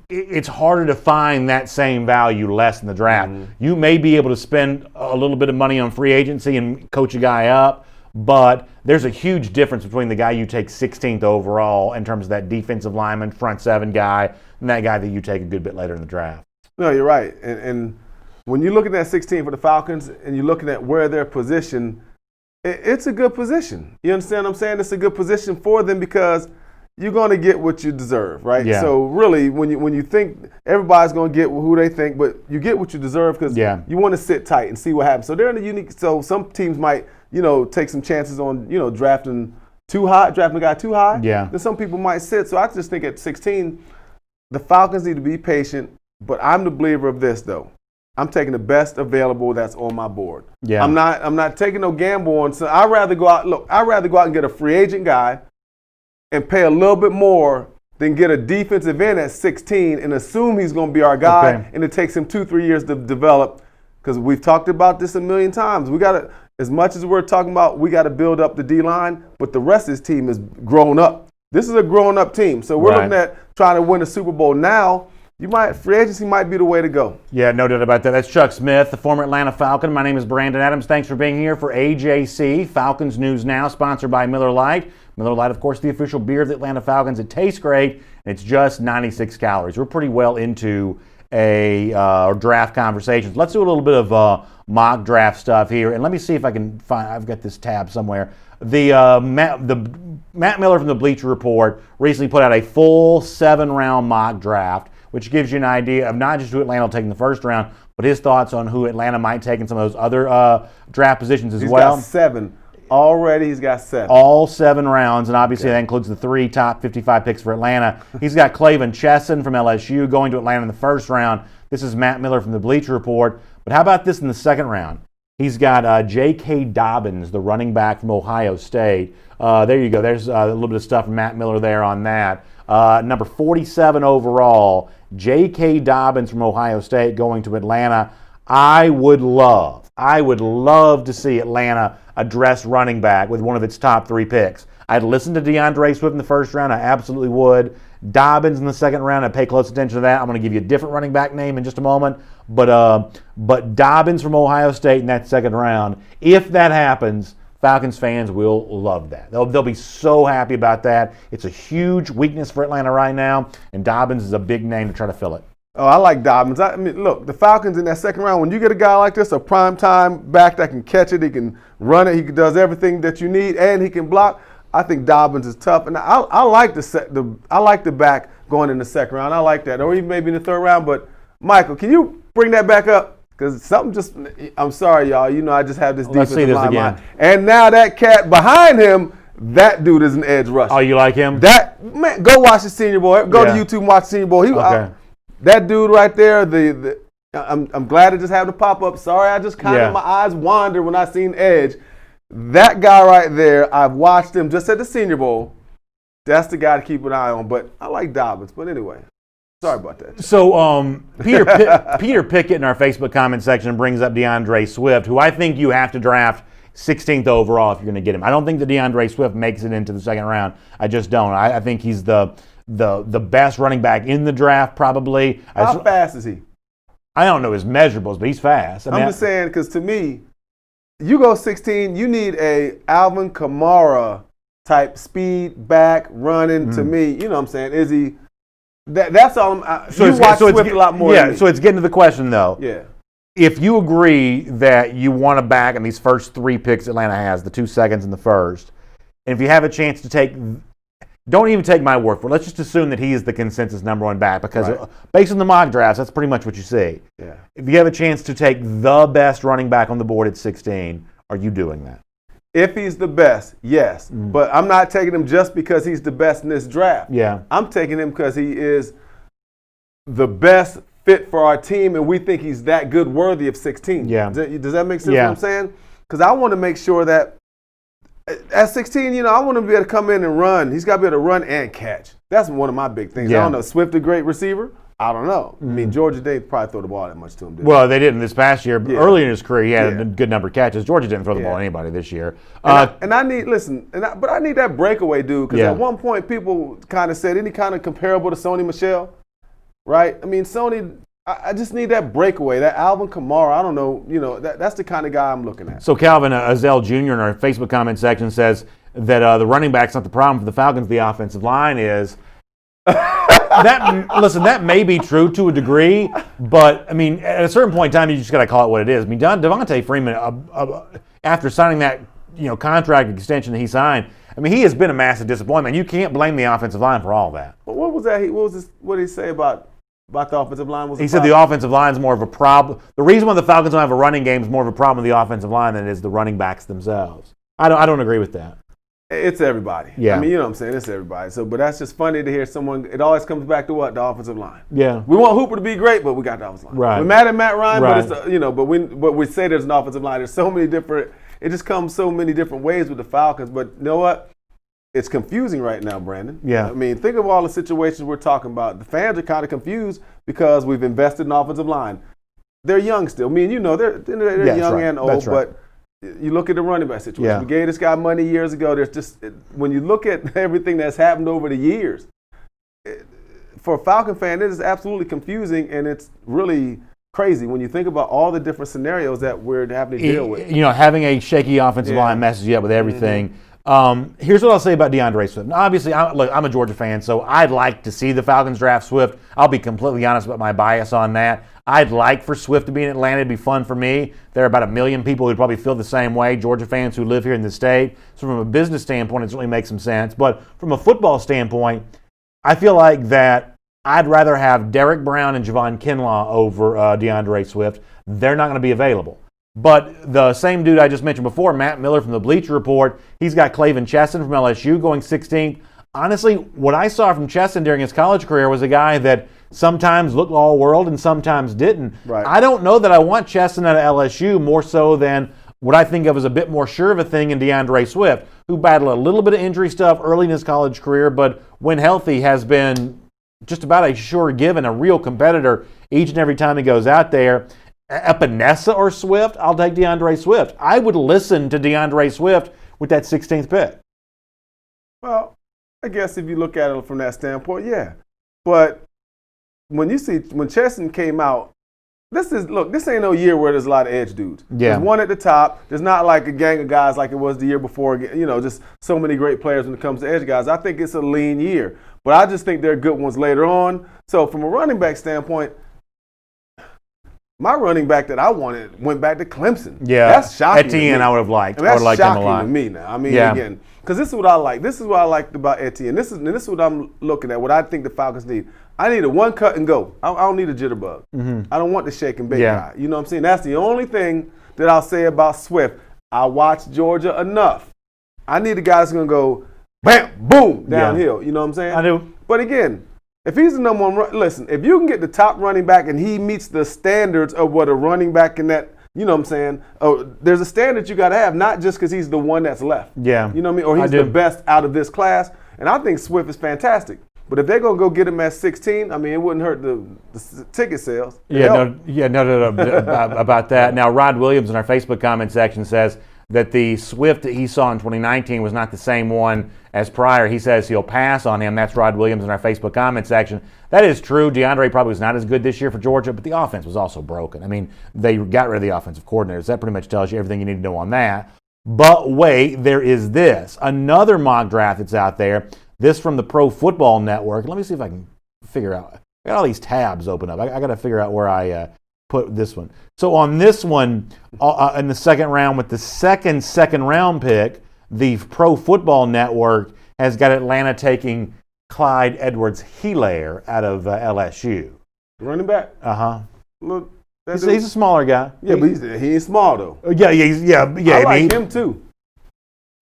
[SPEAKER 1] it's harder to find that same value less in the draft. Mm-hmm. You may be able to spend a little bit of money on free agency and coach a guy up, but there's a huge difference between the guy you take 16th overall in terms of that defensive lineman, front seven guy, and that guy that you take a good bit later in the draft.
[SPEAKER 3] No, you're right. And when you look at that 16 for the Falcons and you're looking at where they're positioned, it's a good position. You understand what I'm saying? It's a good position for them because you're going to get what you deserve, right?
[SPEAKER 1] Yeah.
[SPEAKER 3] So really, when you think everybody's going to get who they think, but you get what you deserve because you want to sit tight and see what happens. So they're in a unique. So some teams might, take some chances on, drafting a guy too high.
[SPEAKER 1] Yeah.
[SPEAKER 3] Then some people might sit. So I just think at 16, the Falcons need to be patient. But I'm the believer of this though. I'm taking the best available that's on my board.
[SPEAKER 1] Yeah.
[SPEAKER 3] I'm not taking no gamble on. So I'd rather go out and get a free agent guy and pay a little bit more than get a defensive end at 16 and assume he's going to be our guy, and it takes him 2-3 years to develop. Because we've talked about this a million times. We got to, as much as we're talking about, we got to build up the D-line, but the rest of this team is grown up. This is a grown-up team. So we're looking at trying to win a Super Bowl now. Free agency might be the way to go.
[SPEAKER 1] Yeah, no doubt about that. That's Chuck Smith, the former Atlanta Falcon. My name is Brandon Adams. Thanks for being here for AJC, Falcons News Now, sponsored by Miller Lite. Miller Lite, of course, the official beer of the Atlanta Falcons. It tastes great, and it's just 96 calories. We're pretty well into a draft conversation. Let's do a little bit of mock draft stuff here, and let me see if I can find. I've got this tab somewhere. The Matt Miller from the Bleacher Report recently put out a full 7-round mock draft, which gives you an idea of not just who Atlanta will take in the first round, but his thoughts on who Atlanta might take in some of those other draft positions as well.
[SPEAKER 3] He's got 7. Already he's got 7.
[SPEAKER 1] All 7 rounds, and obviously that includes the 3 top 55 picks for Atlanta. He's got Clavin Chesson from LSU going to Atlanta in the first round. This is Matt Miller from the Bleacher Report. But how about this in the second round? He's got J.K. Dobbins, the running back from Ohio State. There you go. There's a little bit of stuff from Matt Miller there on that. Number 47 overall, J.K. Dobbins from Ohio State going to Atlanta. I would love to see Atlanta address running back with one of its top 3 picks. I'd listen to DeAndre Swift in the first round. I absolutely would. Dobbins in the second round, I'd pay close attention to that. I'm going to give you a different running back name in just a moment. But Dobbins from Ohio State in that second round, if that happens, Falcons fans will love that. They'll be so happy about that. It's a huge weakness for Atlanta right now, and Dobbins is a big name to try to fill it.
[SPEAKER 3] Oh, I like Dobbins. I mean, look, the Falcons in that second round, when you get a guy like this, a prime-time back that can catch it, he can run it, he does everything that you need, and he can block, I think Dobbins is tough. And I like the back going in the second round. I like that. Or even maybe in the third round. But, Michael, can you bring that back up? Because something just – I'm sorry, y'all. I just have this defensive line mind. And now that cat behind him, that dude is an edge rusher.
[SPEAKER 1] Oh, you like him?
[SPEAKER 3] Man, go watch the Senior Bowl. Go to YouTube and watch the Senior Bowl. That dude right there, I'm glad it just happened to pop up. Sorry, I just kind of my eyes wander when I seen Edge. That guy right there, I've watched him just at the Senior Bowl. That's the guy to keep an eye on. But I like Dobbins. But anyway, sorry about that.
[SPEAKER 1] So Peter Pickett in our Facebook comment section brings up DeAndre Swift, who I think you have to draft 16th overall if you're going to get him. I don't think that DeAndre Swift makes it into the second round. I just don't. I think he's the best running back in the draft, probably.
[SPEAKER 3] How fast is he?
[SPEAKER 1] I don't know his measurables, but he's fast.
[SPEAKER 3] I'm just saying, because to me, you go 16, you need a Alvin Kamara type speed back running. To me, you know what I'm saying? Is he? That's all. You watch Swift a lot more.
[SPEAKER 1] Yeah. So it's getting to the question though.
[SPEAKER 3] Yeah.
[SPEAKER 1] If you agree that you want to back in these first 3 picks Atlanta has, the 2 seconds and the first, and if you have a chance to take. Don't even take my word for it. Let's just assume that he is the consensus number 1 back because based on the mock drafts, that's pretty much what you see.
[SPEAKER 3] Yeah.
[SPEAKER 1] If you have a chance to take the best running back on the board at 16, are you doing that?
[SPEAKER 3] If he's the best, yes. But I'm not taking him just because he's the best in this draft.
[SPEAKER 1] Yeah.
[SPEAKER 3] I'm taking him because he is the best fit for our team, and we think he's that good, worthy of 16.
[SPEAKER 1] Yeah.
[SPEAKER 3] Does that make sense?
[SPEAKER 1] Yeah.
[SPEAKER 3] What I'm saying? Because I want to make sure that at 16, I want him to be able to come in and run. He's got to be able to run and catch. That's one of my big things.
[SPEAKER 1] Yeah.
[SPEAKER 3] I don't know. Swift, a great receiver? I don't know. I mean, Georgia didn't probably throw the ball that much to him, did
[SPEAKER 1] Well, they didn't this past year.
[SPEAKER 3] Yeah.
[SPEAKER 1] Early in his career, he had
[SPEAKER 3] Yeah.
[SPEAKER 1] a good number of catches. Georgia didn't throw the
[SPEAKER 3] Yeah.
[SPEAKER 1] ball to anybody this year.
[SPEAKER 3] And I need, but I need that breakaway dude, because
[SPEAKER 1] Yeah.
[SPEAKER 3] at one point people kind of said any kind of comparable to Sony Michel, right? I mean, Sony, I just need that breakaway, that Alvin Kamara. I don't know, that's the kind of guy I'm looking at.
[SPEAKER 1] So Calvin Azell Jr. in our Facebook comment section says that the running back's not the problem for the Falcons. The offensive line is. That may be true to a degree, but I mean, at a certain point in time, you just got to call it what it is. I mean, Devontae Freeman, after signing that contract extension that he signed, I mean, he has been a massive disappointment. You can't blame the offensive line for all that.
[SPEAKER 3] But what was that? What did he say about the offensive line?
[SPEAKER 1] He said the offensive line is more of a problem. The reason why the Falcons don't have a running game is more of a problem with the offensive line than it is the running backs themselves. I don't agree with that.
[SPEAKER 3] It's everybody.
[SPEAKER 1] Yeah.
[SPEAKER 3] I mean, you know what I'm saying? It's everybody. So, but that's just funny to hear someone. It always comes back to what? The offensive line.
[SPEAKER 1] Yeah.
[SPEAKER 3] We want Hooper to be great, but we got the offensive line.
[SPEAKER 1] Right.
[SPEAKER 3] We're mad at Matt Ryan,
[SPEAKER 1] Right.
[SPEAKER 3] but it's but we say there's an offensive line. There's so many different. It just comes so many different ways with the Falcons. But you know what? It's confusing right now, Brandon.
[SPEAKER 1] Yeah.
[SPEAKER 3] I mean, think of all the situations we're talking about. The fans are kind of confused because we've invested in offensive line. They're young still. I mean, they're
[SPEAKER 1] Yeah,
[SPEAKER 3] young
[SPEAKER 1] right.
[SPEAKER 3] and old,
[SPEAKER 1] That's right.
[SPEAKER 3] but. You look at the running back situation.
[SPEAKER 1] Yeah.
[SPEAKER 3] We gave this guy money years ago. There's just, when you look at everything that's happened over the years, for a Falcon fan, it is absolutely confusing, and it's really crazy when you think about all the different scenarios that we're having to deal with.
[SPEAKER 1] Having a shaky offensive line messes you up with everything. Here's what I'll say about DeAndre Swift. Now, obviously, I'm a Georgia fan, so I'd like to see the Falcons draft Swift. I'll be completely honest about my bias on that. I'd like for Swift to be in Atlanta. It'd be fun for me. There are about 1 million people who'd probably feel the same way, Georgia fans who live here in the state. So from a business standpoint, it certainly makes some sense. But from a football standpoint, I feel like that I'd rather have Derek Brown and Javon Kinlaw over DeAndre Swift. They're not going to be available. But the same dude I just mentioned before, Matt Miller from the Bleacher Report, he's got Clavin Chesson from LSU going 16th. Honestly, what I saw from Chesson during his college career was a guy that sometimes looked all world and sometimes didn't.
[SPEAKER 3] Right.
[SPEAKER 1] I don't know that I want Chesson out of LSU more so than what I think of as a bit more sure of a thing in DeAndre Swift, who battled a little bit of injury stuff early in his college career, but when healthy has been just about a sure given, a real competitor each and every time he goes out there. Epinesa or Swift, I'll take DeAndre Swift. I would listen to DeAndre Swift with that 16th pick.
[SPEAKER 3] Well, I guess if you look at it from that standpoint, yeah. But when Chesson came out, this ain't no year where there's a lot of edge dudes.
[SPEAKER 1] Yeah.
[SPEAKER 3] There's one at the top. There's not like a gang of guys like it was the year before, just so many great players when it comes to edge guys. I think it's a lean year. But I just think there are good ones later on. So from a running back standpoint, my running back that I wanted went back to Clemson.
[SPEAKER 1] Yeah,
[SPEAKER 3] That's shocking.
[SPEAKER 1] Etienne I would have liked.
[SPEAKER 3] I mean, that's
[SPEAKER 1] I would have liked him a
[SPEAKER 3] shocking
[SPEAKER 1] lot.
[SPEAKER 3] to me now. I mean,
[SPEAKER 1] Yeah.
[SPEAKER 3] again, because this is what I like. This is what I liked about Etienne. This is what I'm looking at, what I think the Falcons need. I need a one cut and go. I don't need a jitterbug. I don't want the shake and bake guy. You know what I'm saying? That's the only thing that I'll say about Swift. I watched Georgia enough. I need a guy that's going to go, bam, boom, downhill. You know what I'm saying?
[SPEAKER 1] I do.
[SPEAKER 3] But again, if he's the number one, listen, if you can get the top running back and he meets the standards of what a running back in that, you know what I'm saying? Oh, there's a standard you got to have, not just because he's the one that's left.
[SPEAKER 1] Yeah.
[SPEAKER 3] You know what I mean? Or he's the best out of this class. And I think Swift is fantastic. But if they're going to go get him at 16, I mean, it wouldn't hurt the ticket sales.
[SPEAKER 1] No about that. Now, Rod Williams in our Facebook comment section says that the Swift that he saw in 2019 was not the same one as prior. He says he'll pass on him. That's Rod Williams in our Facebook comment section. That is true. DeAndre probably was not as good this year for Georgia, but the offense was also broken. I mean, they got rid of the offensive coordinators. That pretty much tells you everything you need to know on that. But wait, there is this. Another mock draft that's out there. This from the Pro Football Network. Let me see if I can figure out. I got all these tabs open up. I got to figure out where I put this one. So on this one, in the second round, with the second round pick, the Pro Football Network has got Atlanta taking Clyde Edwards-Helaire out of LSU.
[SPEAKER 3] Running back?
[SPEAKER 1] Uh-huh.
[SPEAKER 3] Look,
[SPEAKER 1] He's a smaller guy.
[SPEAKER 3] Yeah, but he ain't small, though.
[SPEAKER 1] Yeah.
[SPEAKER 3] I like him, too.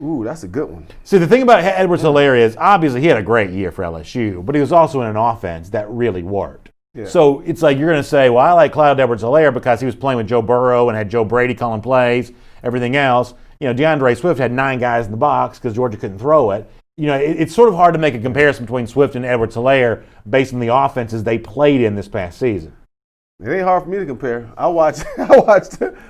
[SPEAKER 3] Ooh, that's a good one.
[SPEAKER 1] See, the thing about Edwards-Helaire is, obviously, he had a great year for LSU, but he was also in an offense that really worked.
[SPEAKER 3] Yeah.
[SPEAKER 1] So it's like you're going to say, well, I like Clyde Edwards-Helaire because he was playing with Joe Burrow and had Joe Brady calling plays, everything else. DeAndre Swift had 9 guys in the box because Georgia couldn't throw it. It's sort of hard to make a comparison between Swift and Edwards-Helaire based on the offenses they played in this past season.
[SPEAKER 3] It ain't hard for me to compare. I watched,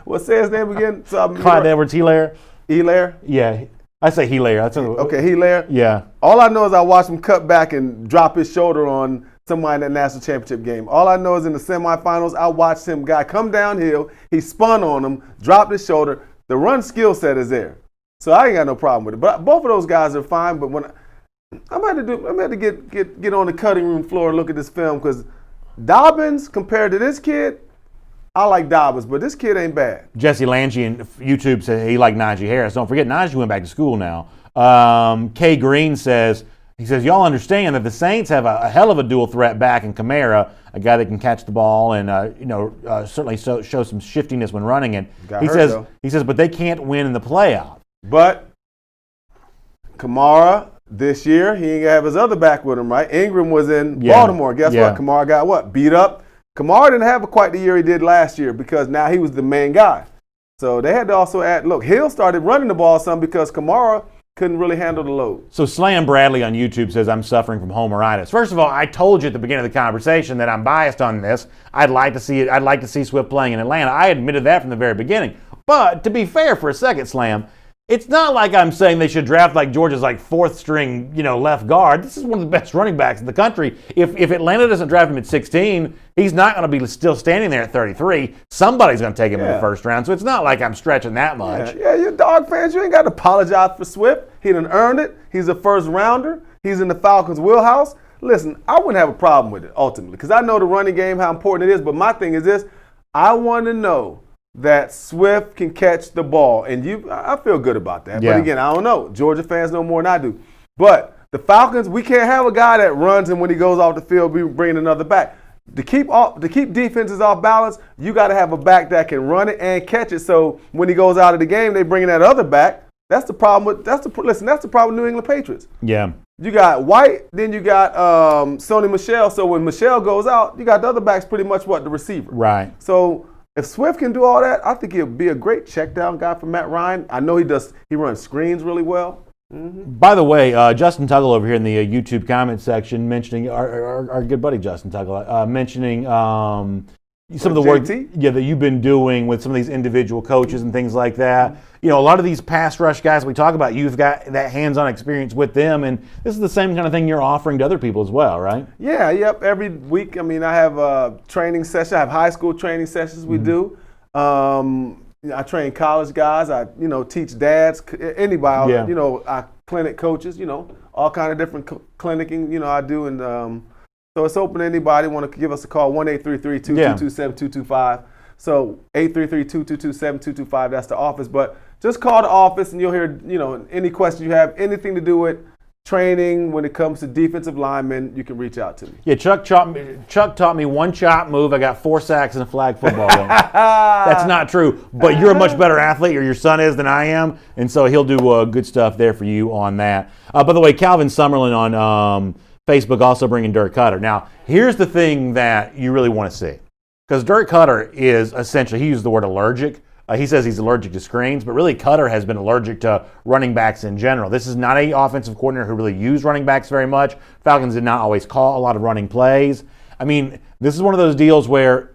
[SPEAKER 3] what's his name again?
[SPEAKER 1] Clyde Edwards-Helaire?
[SPEAKER 3] Helaire?
[SPEAKER 1] Yeah. I say Helaire.
[SPEAKER 3] Okay, Helaire?
[SPEAKER 1] Yeah.
[SPEAKER 3] All I know is I watched him cut back and drop his shoulder on somebody in that national championship game. All I know is in the semifinals, I watched him guy come downhill. He spun on him, dropped his shoulder. The run skill set is there. So I ain't got no problem with it. But both of those guys are fine. But when I'm going to get on the cutting room floor and look at this film because Dobbins compared to this kid, I like Dobbins, but this kid ain't bad.
[SPEAKER 1] Jesse Lange on YouTube said he liked Najee Harris. Don't forget, Najee went back to school now. Kay Green says, y'all understand that the Saints have a hell of a dual threat back in Kamara, a guy that can catch the ball and certainly show some shiftiness when running it. He says, but they can't win in the playoff.
[SPEAKER 3] But Kamara this year, he ain't gonna have his other back with him, right? Ingram was in Baltimore. Guess what? Kamara got what? Beat up. Kamara didn't have quite the year he did last year because now he was the main guy. So they had to also add, look, Hill started running the ball some because Kamara couldn't really handle the load.
[SPEAKER 1] So Slam Bradley on YouTube says, I'm suffering from homeritis. First of all, I told you at the beginning of the conversation that I'm biased on this. I'd like to see Swift playing in Atlanta. I admitted that from the very beginning. But to be fair for a second, Slam, it's not like I'm saying they should draft like Georgia's like 4th string, left guard. This is one of the best running backs in the country. If Atlanta doesn't draft him at 16, he's not going to be still standing there at 33. Somebody's going to take him in the first round. So it's not like I'm stretching that much.
[SPEAKER 3] Yeah, you're dog fans. You ain't got to apologize for Swift. He done earned it. He's a first rounder. He's in the Falcons' wheelhouse. Listen, I wouldn't have a problem with it ultimately because I know the running game, how important it is. But my thing is this. I want to know that Swift can catch the ball. And I feel good about that.
[SPEAKER 1] Yeah.
[SPEAKER 3] But again, I don't know. Georgia fans know more than I do. But the Falcons, we can't have a guy that runs and when he goes off the field, we bring another back. To keep defenses off balance, you got to have a back that can run it and catch it. So when he goes out of the game, they bring that other back. That's the problem that's the problem with New England Patriots.
[SPEAKER 1] Yeah.
[SPEAKER 3] You got White, then you got Sony Michel. So when Michel goes out, you got the other backs pretty much the receiver.
[SPEAKER 1] Right.
[SPEAKER 3] So if Swift can do all that, I think he'll be a great check down guy for Matt Ryan. I know he runs screens really well. Mm-hmm.
[SPEAKER 1] By the way, Justin Tuggle over here in the YouTube comment section mentioning our good buddy Justin Tuggle mentioning some of the work that you've been doing with some of these individual coaches and things like that. A lot of these pass rush guys we talk about, you've got that hands-on experience with them, and this is the same kind of thing you're offering to other people as well, right?
[SPEAKER 3] Yeah, yep. Every week, I have a training session. I have high school training sessions we do. I train college guys. I teach dads, anybody. I clinic coaches. All kind of different clinicking. I do, and so it's open to anybody. Want to give us a call 1-833-222-7225. So 833-222-7225. That's the office. But just call the office and you'll hear any questions you have, anything to do with training when it comes to defensive linemen, you can reach out to me.
[SPEAKER 1] Yeah, Chuck taught me one chop move. I got 4 sacks in a flag football game. That's not true, but you're a much better athlete, or your son is, than I am, and so he'll do good stuff there for you on that. By the way, Calvin Summerlin on Facebook also bringing Dirk Cutter. Now, here's the thing that you really want to see, because Dirk Cutter is essentially, he used the word allergic. He says he's allergic to screens, but really Cutter has been allergic to running backs in general. This is not an offensive coordinator who really used running backs very much. Falcons did not always call a lot of running plays. This is one of those deals where,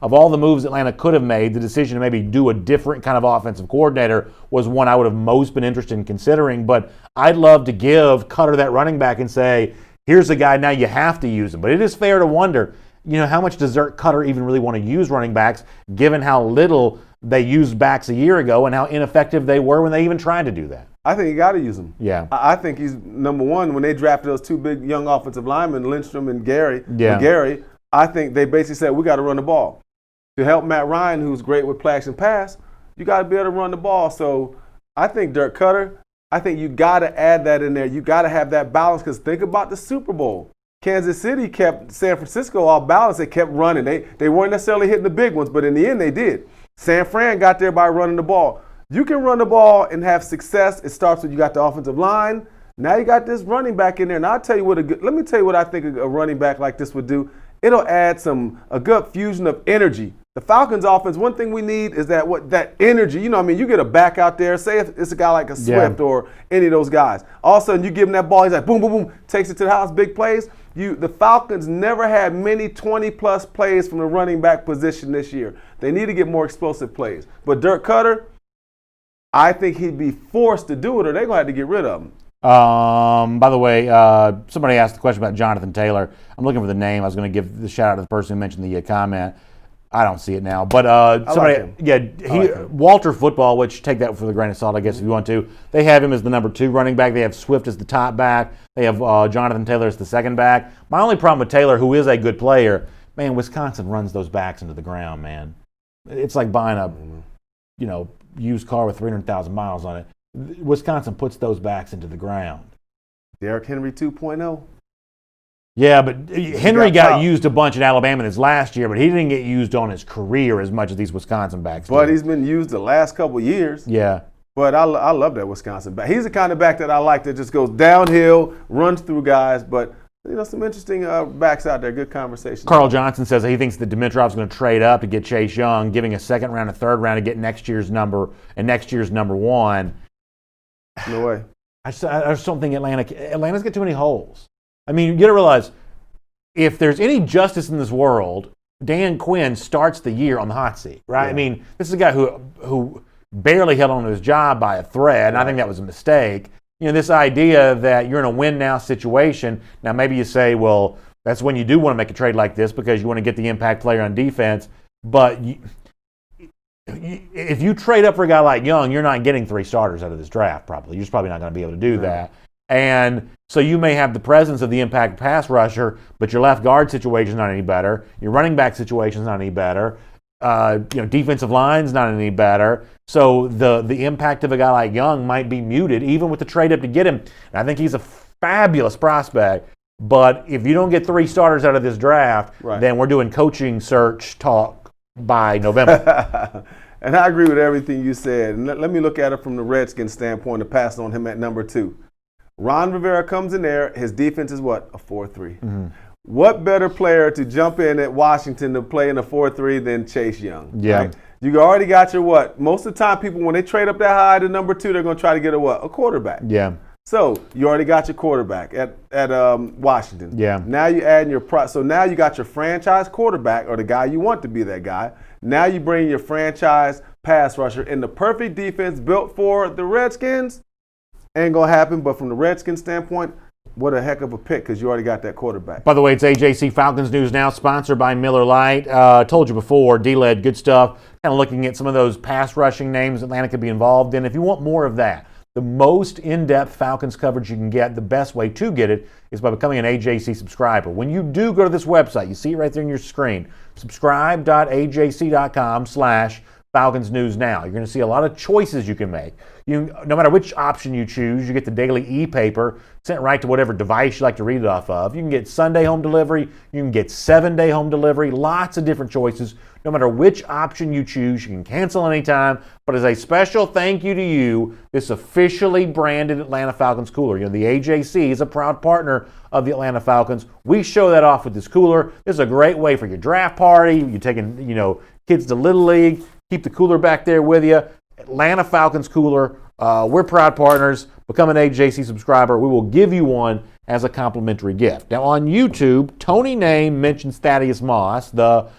[SPEAKER 1] of all the moves Atlanta could have made, the decision to maybe do a different kind of offensive coordinator was one I would have most been interested in considering. But I'd love to give Cutter that running back and say, here's a guy, now you have to use him. But it is fair to wonder, how much does Dirk Cutter even really want to use running backs, given how little they used backs a year ago and how ineffective they were when they even tried to do that?
[SPEAKER 3] I think you got to use him.
[SPEAKER 1] Yeah.
[SPEAKER 3] I think he's number one. When they drafted those 2 big young offensive linemen, Lindstrom and Gary, I think they basically said, we got to run the ball. To help Matt Ryan, who's great with play action pass, you got to be able to run the ball. So I think Dirk Cutter, I think you got to add that in there. You got to have that balance, because think about the Super Bowl. Kansas City kept San Francisco off balance. They kept running. They weren't necessarily hitting the big ones, but in the end they did. San Fran got there by running the ball. You can run the ball and have success. It starts with you got the offensive line. Now you got this running back in there. And let me tell you what I think a running back like this would do. it'll add a good fusion of energy. The Falcons offense, one thing we need is that energy. You know what I mean? You get a back out there, say if it's a guy like a Swift or any of those guys. All of a sudden, you give him that ball, he's like, boom, boom, boom, takes it to the house, big plays. The Falcons never had many 20-plus plays from the running back position this year. They need to get more explosive plays. But Dirk Cutter, I think he'd be forced to do it, or they're going to have to get rid of him.
[SPEAKER 1] By the way, somebody asked the question about Jonathan Taylor. I'm looking for the name. I was going to give the shout out to the person who mentioned the comment. I don't see it now, but Walter Football, which take that with a grain of salt, I guess, if you want to. They have him as the number 2 running back. They have Swift as the top back. They have Jonathan Taylor as the second back. My only problem with Taylor, who is a good player, man, Wisconsin runs those backs into the ground, man. It's like buying a, used car with 300,000 miles on it. Wisconsin puts those backs into the ground.
[SPEAKER 3] Derrick Henry 2.0.
[SPEAKER 1] Yeah, but Henry got used a bunch in Alabama this last year, but he didn't get used on his career as much as these Wisconsin backs did.
[SPEAKER 3] But he's been used the last couple of years.
[SPEAKER 1] Yeah.
[SPEAKER 3] But I love that Wisconsin back. He's the kind of back that I like that just goes downhill, runs through guys. But, some interesting backs out there. Good conversation.
[SPEAKER 1] Carl Johnson says he thinks that Dimitrov's going to trade up to get Chase Young, giving a second round and third round to get next year's number 1.
[SPEAKER 3] No way.
[SPEAKER 1] I just don't think Atlanta's got too many holes. I mean, you got to realize, if there's any justice in this world, Dan Quinn starts the year on the hot seat, right? Yeah. I mean, this is a guy who barely held on to his job by a thread, and I think that was a mistake. This idea that you're in a win-now situation, now maybe you say, well, that's when you do want to make a trade like this because you want to get the impact player on defense, but if you trade up for a guy like Young, you're not getting 3 starters out of this draft probably. You're just probably not going to be able to do that. And so you may have the presence of the impact pass rusher, but your left guard situation is not any better. Your running back situation is not any better. Defensive line's not any better. So the impact of a guy like Young might be muted, even with the trade up to get him. And I think he's a fabulous prospect. But if you don't get 3 starters out of this draft, then we're doing coaching search talk by November.
[SPEAKER 3] And I agree with everything you said. And let me look at it from the Redskins standpoint and pass on him at number 2. Ron Rivera comes in there. His defense is what? A 4-3. Mm-hmm. What better player to jump in at Washington to play in a 4-3 than Chase Young?
[SPEAKER 1] Yeah.
[SPEAKER 3] Right? You already got your what? Most of the time, people, when they trade up that high to number 2, they're going to try to get a quarterback.
[SPEAKER 1] Yeah.
[SPEAKER 3] So you already got your quarterback at Washington.
[SPEAKER 1] Yeah.
[SPEAKER 3] Now you add so now you got your franchise quarterback, or the guy you want to be that guy. Now you bring your franchise pass rusher in the perfect defense built for the Redskins. Ain't going to happen, but from the Redskins standpoint, what a heck of a pick because you already got that quarterback.
[SPEAKER 1] By the way, it's AJC Falcons News Now, sponsored by Miller Lite. Told you before, D-Led, good stuff. Kind of looking at some of those pass rushing names Atlanta could be involved in. If you want more of that, the most in-depth Falcons coverage you can get, the best way to get it is by becoming an AJC subscriber. When you do go to this website, you see it right there on your screen, subscribe.ajc.com/Falcons News Now. You're going to see a lot of choices you can make. No matter which option you choose, you get the daily e-paper sent right to whatever device you like to read it off of. You can get Sunday home delivery. You can get 7-day home delivery. Lots of different choices. No matter which option you choose, you can cancel anytime. But as a special thank you to you, this officially branded Atlanta Falcons cooler. The AJC is a proud partner of the Atlanta Falcons. We show that off with this cooler. This is a great way for your draft party. You're taking, kids to Little League. Keep the cooler back there with you. Atlanta Falcons cooler. We're proud partners. Become an AJC subscriber. We will give you one as a complimentary gift. Now on YouTube, Tony Name mentions Thaddeus Moss, the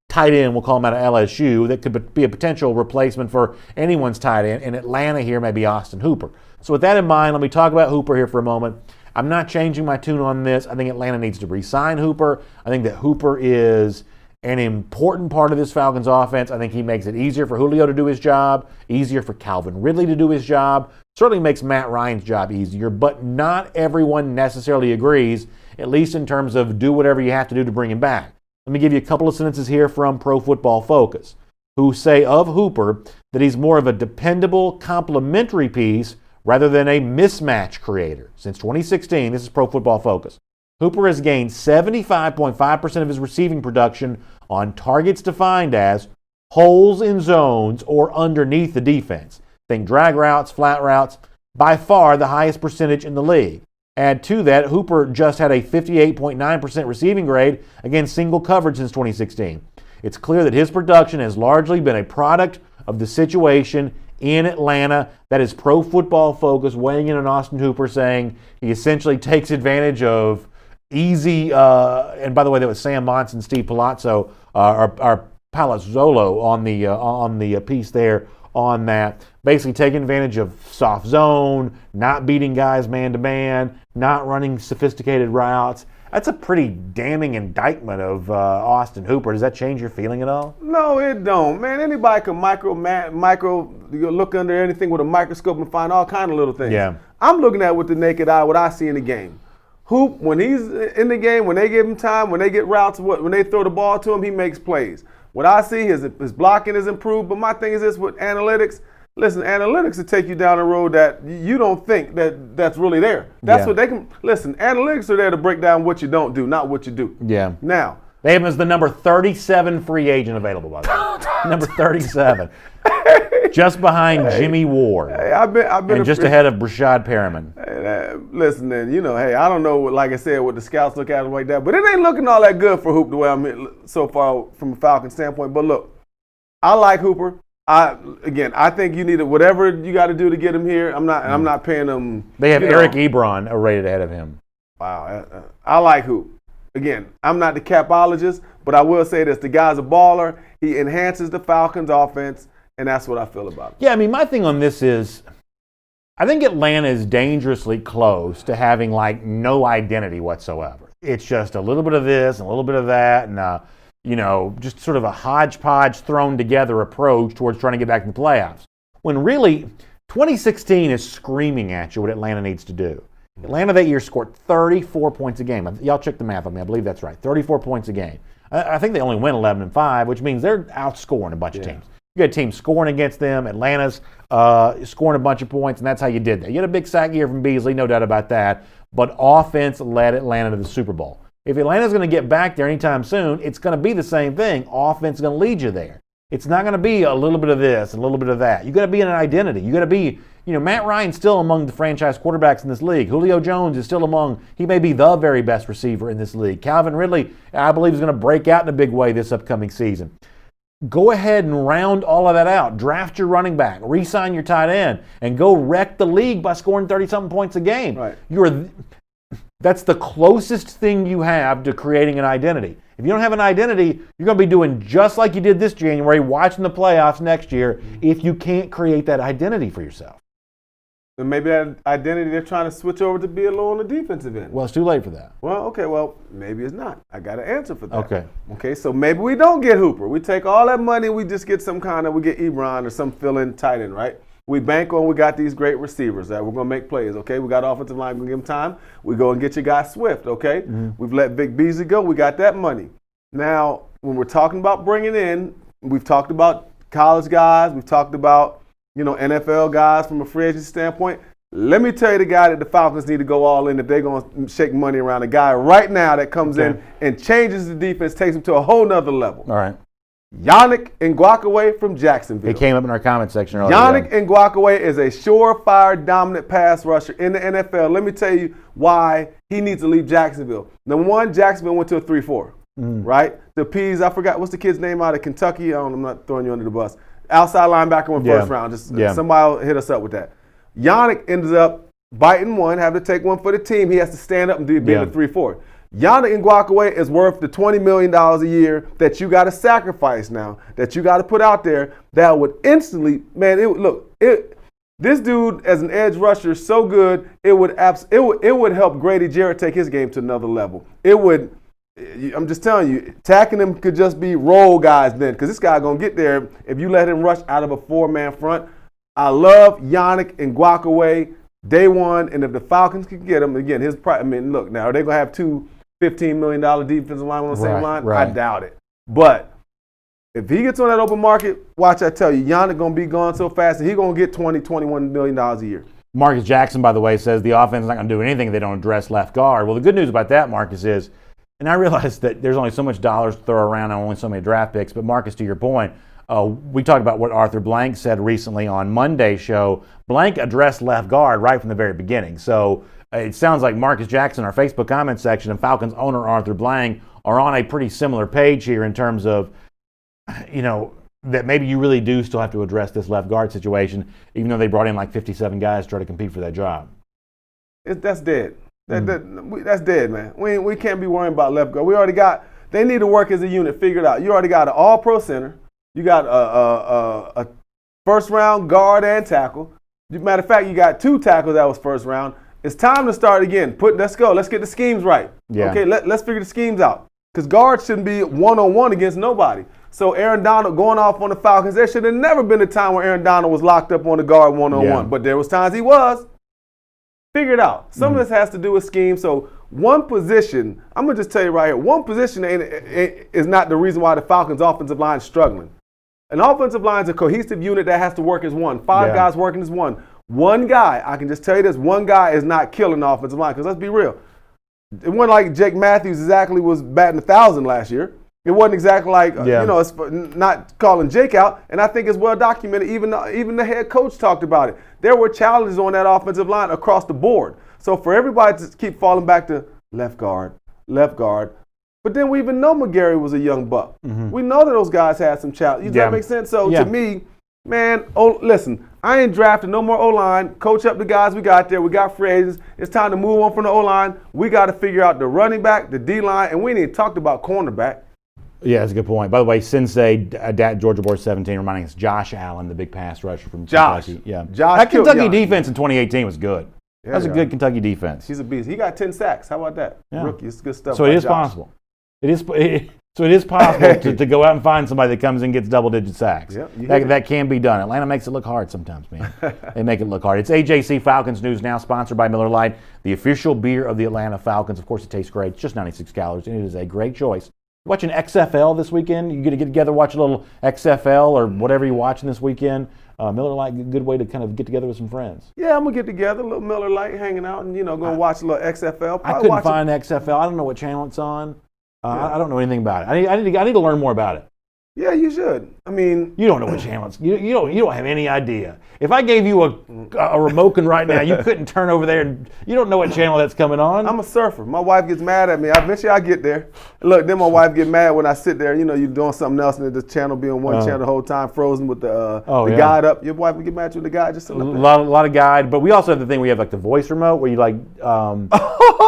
[SPEAKER 1] tight end, we'll call him out of LSU, that could be a potential replacement for anyone's tight end. In Atlanta here, maybe Austin Hooper. So with that in mind, let me talk about Hooper here for a moment. I'm not changing my tune on this. I think Atlanta needs to re-sign Hooper. I think that Hooper is an important part of this Falcons offense. I think he makes it easier for Julio to do his job, easier for Calvin Ridley to do his job, certainly makes Matt Ryan's job easier, but not everyone necessarily agrees, at least in terms of do whatever you have to do to bring him back. Let me give you a couple of sentences here from Pro Football Focus, who say of Hooper that he's more of a dependable complementary piece rather than a mismatch creator. Since 2016, this is Pro Football Focus, Hooper has gained 75.5% of his receiving production on targets defined as holes in zones or underneath the defense. Think drag routes, flat routes, by far the highest percentage in the league. Add to that, Hooper just had a 58.9% receiving grade against single coverage since 2016. It's clear that his production has largely been a product of the situation in Atlanta. That is Pro Football Focus weighing in on Austin Hooper, saying he essentially takes advantage of easy, and by the way, that was Sam Monson, Steve Palazzo, our Palazzolo on the piece there on that. Basically taking advantage of soft zone, not beating guys man-to-man, not running sophisticated routes. That's a pretty damning indictment of Austin Hooper. Does that change your feeling at all?
[SPEAKER 3] No, it don't, man. Anybody can you look under anything with a microscope and find all kind of little things.
[SPEAKER 1] Yeah.
[SPEAKER 3] I'm looking at with the naked eye what I see in the game. Hoop, when he's in the game, when they give him time, when they get routes, when they throw the ball to him, he makes plays. What I see, his blocking is improved, but my thing is this with analytics. Listen, analytics will take you down a road that you don't think that's really there. That's what they can. Listen, analytics are there to break down what you don't do, not what you do.
[SPEAKER 1] Yeah.
[SPEAKER 3] Now,
[SPEAKER 1] they have him as the number 37 free agent available, by the way. Number 37. Just behind Jimmy Ward.
[SPEAKER 3] Hey, I've been
[SPEAKER 1] and just ahead of Brashad Perriman.
[SPEAKER 3] Hey, listen, then, hey, I don't know, like I said, what the scouts look at him like that, but it ain't looking all that good for Hoop the way I'm so far from a Falcon standpoint. But look, I like Hooper. I think you need whatever you got to do to get him here. I'm not paying him.
[SPEAKER 1] They have Eric Ebron rated ahead of him.
[SPEAKER 3] Wow, I like Hoop. Again, I'm not the capologist, but I will say this: the guy's a baller. He enhances the Falcons' offense, and that's what I feel about him.
[SPEAKER 1] Yeah, I mean, my thing on this is, I think Atlanta is dangerously close to having no identity whatsoever. It's just a little bit of this and a little bit of that, and just sort of a hodgepodge thrown together approach towards trying to get back in the playoffs. When really, 2016 is screaming at you what Atlanta needs to do. Atlanta that year scored 34 points a game. Y'all check the math on me. I believe that's right. 34 points a game. I think they only win 11-5, which means they're outscoring a bunch of teams. You got teams scoring against them. Atlanta's scoring a bunch of points, and that's how you did that. You had a big sack year from Beasley, no doubt about that. But offense led Atlanta to the Super Bowl. If Atlanta's going to get back there anytime soon, it's going to be the same thing. Offense is going to lead you there. It's not going to be a little bit of this and a little bit of that. You got to be in an identity. You got to be, Matt Ryan's still among the franchise quarterbacks in this league. Julio Jones is still he may be the very best receiver in this league. Calvin Ridley, I believe, is going to break out in a big way this upcoming season. Go ahead and round all of that out. Draft your running back, re-sign your tight end, and go wreck the league by scoring 30-something points a game.
[SPEAKER 3] Right.
[SPEAKER 1] That's the closest thing you have to creating an identity. If you don't have an identity, you're going to be doing just like you did this January, watching the playoffs next year, if you can't create that identity for yourself.
[SPEAKER 3] And maybe that identity they're trying to switch over to be a little on the defensive end.
[SPEAKER 1] Well, it's too late for that.
[SPEAKER 3] Well, maybe it's not. I got an answer for that.
[SPEAKER 1] Okay,
[SPEAKER 3] so maybe we don't get Hooper. We take all that money, we just get we get Ebron or some fill-in tight end, right? We bank on we got these great receivers that we're going to make plays, okay? We got offensive line, we're going to give them time. We go and get your guy Swift, okay? Mm-hmm. We've let Vic Beasley go. We got that money. Now, when we're talking about bringing in, we've talked about college guys. We've talked about, NFL guys from a free agency standpoint. Let me tell you the guy that the Falcons need to go all in if they're going to shake money around. A guy right now that comes in and changes the defense, takes them to a whole nother level.
[SPEAKER 1] All right.
[SPEAKER 3] Yannick Ngakoue from Jacksonville.
[SPEAKER 1] It came up in our comment section earlier.
[SPEAKER 3] Yannick Ngakoue is a surefire, dominant pass rusher in the NFL. Let me tell you why he needs to leave Jacksonville. Number one, Jacksonville went to a 3-4, right? The P's, I forgot, what's the kid's name out of Kentucky? I'm not throwing you under the bus. Outside linebacker went first round. Somebody hit us up with that. Yannick ended up biting one, having to take one for the team. He has to stand up and be in a 3-4. Yannick Ngakoue is worth the $20 million a year that you got to sacrifice now, that you got to put out there that would instantly, this dude as an edge rusher is so good, it would help Grady Jarrett take his game to another level. I'm just telling you, attacking him could just be roll guys then, because this guy going to get there if you let him rush out of a four-man front. I love Yannick Ngakoue day one, and if the Falcons can get him, again, now are they going to have two $15 million defensive linemen on the same line?
[SPEAKER 1] Right.
[SPEAKER 3] I doubt it. But if he gets on that open market, watch I tell you, Yannick going to be gone so fast, and he's going to get $21 million a year.
[SPEAKER 1] Marcus Jackson, by the way, says the offense is not going to do anything if they don't address left guard. Well, the good news about that, Marcus, is, and I realize that there's only so much dollars to throw around and only so many draft picks, but Marcus, to your point, we talked about what Arthur Blank said recently on Monday's show. Blank addressed left guard right from the very beginning. So it sounds like Marcus Jackson, our Facebook comment section, and Falcons owner Arthur Blank are on a pretty similar page here in terms of, that maybe you really do still have to address this left guard situation, even though they brought in like 57 guys to try to compete for that job.
[SPEAKER 3] That's dead. That's dead, man. We can't be worrying about left guard. They need to work as a unit, figure it out. You already got an all-pro center. You got a first-round guard and tackle. Matter of fact, you got 2 tackles that was first round. It's time to start again. Let's go. Let's get the schemes right.
[SPEAKER 1] Yeah.
[SPEAKER 3] Okay, let's figure the schemes out. Because guards shouldn't be one-on-one against nobody. So Aaron Donald going off on the Falcons, there should have never been a time where Aaron Donald was locked up on the guard one-on-one.
[SPEAKER 1] Yeah.
[SPEAKER 3] But there was times he was. Figure it out. Some of this has to do with scheme. So one position, I'm going to just tell you right here, one position is not the reason why the Falcons' offensive line is struggling. An offensive line is a cohesive unit that has to work as one. 5 guys working as one. One guy, I can just tell you this, one guy is not killing the offensive line. Because let's be real. It wasn't like Jake Matthews exactly was batting 1,000 last year. It wasn't exactly like, it's not calling Jake out. And I think it's well documented. Even the head coach talked about it. There were challenges on that offensive line across the board. So for everybody to keep falling back to left guard. But then we even know McGarry was a young buck. Mm-hmm. We know that those guys had some challenges. Does that make sense? So to me, man, listen, I ain't drafting no more O-line. Coach up the guys we got there. We got free agents. It's time to move on from the O-line. We got to figure out the running back, the D-line, and we ain't even talked about cornerback.
[SPEAKER 1] Yeah, that's a good point. By the way, Sensei, Georgia Board 17, reminding us Josh Allen, the big pass rusher from Kentucky. Yeah. That Kentucky defense in 2018 was good. Yeah, that was a good Kentucky defense.
[SPEAKER 3] He's a beast. He got 10 sacks. How about that?
[SPEAKER 1] Yeah.
[SPEAKER 3] Rookie. It's good stuff.
[SPEAKER 1] So it is possible. It is possible to go out and find somebody that comes in and gets double-digit sacks.
[SPEAKER 3] Yep,
[SPEAKER 1] that can be done. Atlanta makes it look hard sometimes, man. They make it look hard. It's AJC Falcons News Now, sponsored by Miller Lite, the official beer of the Atlanta Falcons. Of course, it tastes great. It's just 96 calories, and it is a great choice. Watching XFL this weekend? You get to get together, watch a little XFL or whatever you're watching this weekend. Miller Lite, good way to kind of get together with some friends.
[SPEAKER 3] Yeah, I'm going to get together, a little Miller Lite, hanging out, and, go watch a little XFL.
[SPEAKER 1] I couldn't find XFL. I don't know what channel it's on. I don't know anything about it. I need to learn more about it.
[SPEAKER 3] Yeah, you should. I mean,
[SPEAKER 1] you don't know what channel it's. You don't have any idea. If I gave you a remote right now, you couldn't turn over there, and you don't know what channel that's coming on.
[SPEAKER 3] I'm a surfer. My wife gets mad at me. Eventually, I get there. Look, then my wife get mad when I sit there. You're doing something else, and the channel be on one channel the whole time, frozen with the guide up. Your wife would get mad at you with the guide just a
[SPEAKER 1] lot of guide. But we also have the thing we have like the voice remote where you like.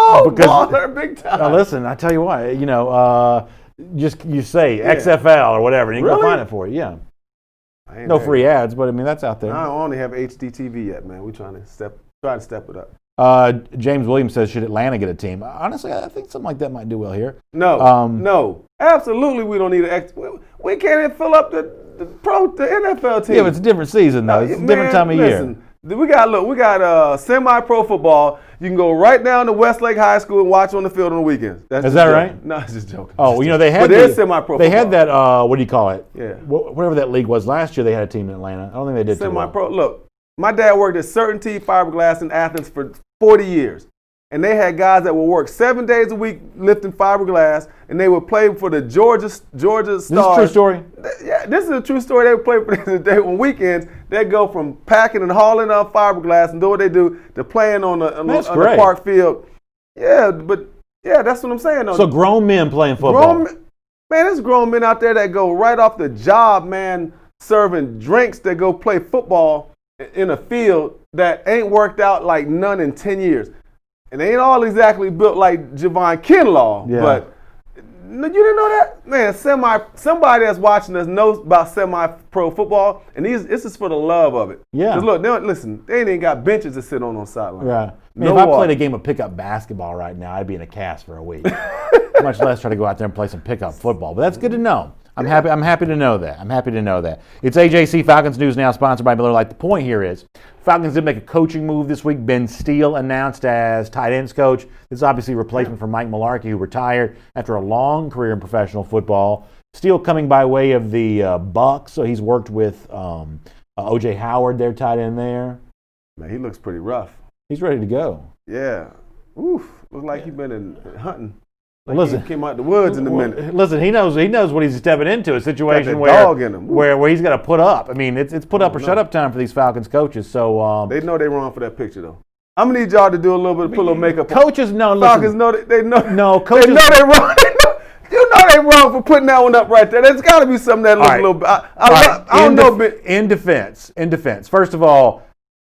[SPEAKER 3] Baller, big time.
[SPEAKER 1] Now listen, I tell you what, just you say XFL or whatever, and you can go find it for you. Yeah. No free ads, but I mean that's out there.
[SPEAKER 3] I only have HD TV yet, man. We're trying to step it up.
[SPEAKER 1] James Williams says, should Atlanta get a team? Honestly, I think something like that might do well here.
[SPEAKER 3] No, absolutely. We don't need we can't even fill up the NFL team.
[SPEAKER 1] Yeah, but it's a different season though. It's a different time of year.
[SPEAKER 3] We got semi-pro football. You can go right down to Westlake High School and watch on the field on the weekends.
[SPEAKER 1] Is that right?
[SPEAKER 3] No, it's just joking.
[SPEAKER 1] Oh, they had.
[SPEAKER 3] But there's semi-pro.
[SPEAKER 1] They had that. What do you call it?
[SPEAKER 3] Yeah.
[SPEAKER 1] Whatever that league was last year, they had a team in Atlanta. I don't think they did
[SPEAKER 3] semi-pro. Look, my dad worked at Certainty Fiberglass in Athens for 40 years. And they had guys that would work 7 days a week lifting fiberglass, and they would play for the Georgia Stars.
[SPEAKER 1] This is a true story?
[SPEAKER 3] Yeah, this is a true story. They would play for them on weekends. They'd go from packing and hauling up fiberglass and do what they do to playing on the park field. Yeah, that's what I'm saying.
[SPEAKER 1] So grown men playing football.
[SPEAKER 3] Man, there's grown men out there that go right off the job, man, serving drinks that go play football in a field that ain't worked out like none in 10 years. And they ain't all exactly built like Javon Kinlaw, but you didn't know that? Man, somebody that's watching us knows about semi-pro football, and this is for the love of it.
[SPEAKER 1] Yeah.
[SPEAKER 3] Because look, they ain't got benches to sit on the sideline.
[SPEAKER 1] Right. Man, if I played a game of pickup basketball right now, I'd be in a cast for a week. Much less try to go out there and play some pickup football. But that's good to know. I'm happy to know that. It's AJC Falcons News Now, sponsored by Miller Lite. The point here is Falcons did make a coaching move this week. Ben Steele announced as tight ends coach. This is obviously a replacement for Mike Mularkey, who retired after a long career in professional football. Steele coming by way of the Bucks, so he's worked with O.J. Howard, their tight end there.
[SPEAKER 3] Man, he looks pretty rough.
[SPEAKER 1] He's ready to go.
[SPEAKER 3] Yeah. Oof. Looks like he's been hunting.
[SPEAKER 1] Like listen,
[SPEAKER 3] he came out the woods in a minute.
[SPEAKER 1] Listen, he knows what he's stepping into, a situation where he's got to put up. I mean, it's put up or shut up time for these Falcons coaches. So
[SPEAKER 3] they know they're wrong for that picture though. I'm gonna need y'all to do a little bit of put a little makeup.
[SPEAKER 1] Coaches know.
[SPEAKER 3] Falcons know they know.
[SPEAKER 1] No, coaches
[SPEAKER 3] they know they wrong. You know they wrong for putting that one up right there. There's got to be something that looks a little bit. I don't know.
[SPEAKER 1] In defense. First of all,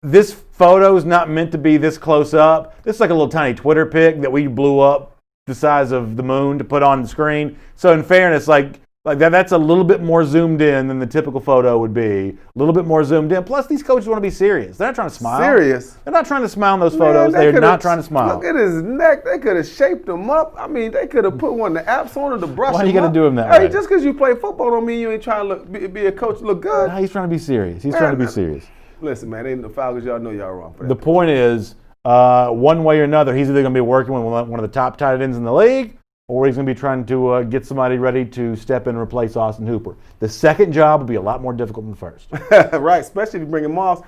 [SPEAKER 1] this photo is not meant to be this close up. This is like a little tiny Twitter pic that we blew up the size of the moon to put on the screen. So in fairness, like that's a little bit more zoomed in than the typical photo would be. A little bit more zoomed in. Plus, these coaches want to be serious. They're not trying to smile.
[SPEAKER 3] Serious?
[SPEAKER 1] They're not trying to smile in those photos. They're not trying to smile.
[SPEAKER 3] Look at his neck. They could have shaped him up. I mean, they could have put one of the apps on to brush him up.
[SPEAKER 1] Why are you going to do him that way?
[SPEAKER 3] Just because you play football don't mean you ain't trying to be a coach look good.
[SPEAKER 1] No, he's trying to be serious. He's trying to be serious.
[SPEAKER 3] Listen, man, ain't the Falcons. Y'all know y'all wrong for that.
[SPEAKER 1] The point is, one way or another, he's either going to be working with one of the top tight ends in the league, or he's going to be trying to get somebody ready to step in and replace Austin Hooper. The second job will be a lot more difficult than the first.
[SPEAKER 3] Right, especially if you bring in Moss.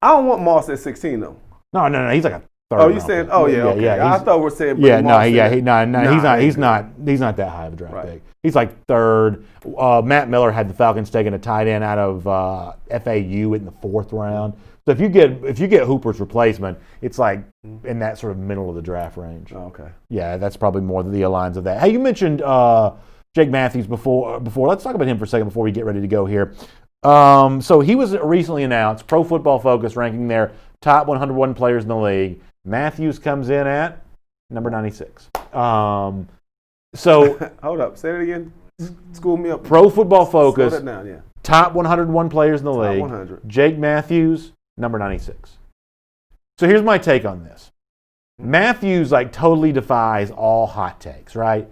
[SPEAKER 3] I don't want Moss at 16, though.
[SPEAKER 1] No, he's like a third.
[SPEAKER 3] Oh, you saying? Oh, yeah, okay. I thought we were saying.
[SPEAKER 1] Yeah, he's not that high of a draft pick. He's like third. Matt Miller had the Falcons taking a tight end out of FAU in the fourth round. So if you get Hooper's replacement, it's like in that sort of middle of the draft range.
[SPEAKER 3] Oh, okay.
[SPEAKER 1] Yeah, that's probably more the lines of that. Hey, you mentioned Jake Matthews before. Let's talk about him for a second before we get ready to go here. So he was recently announced, Pro Football Focus ranking their top 101 players in the league. Matthews comes in at number 96. So
[SPEAKER 3] hold up, say it again. School me up.
[SPEAKER 1] Pro Football Focus.
[SPEAKER 3] Slow that down, yeah.
[SPEAKER 1] Top 101 players in the league.
[SPEAKER 3] 100.
[SPEAKER 1] Jake Matthews, number 96. So here's my take on this. Matthews totally defies all hot takes, right?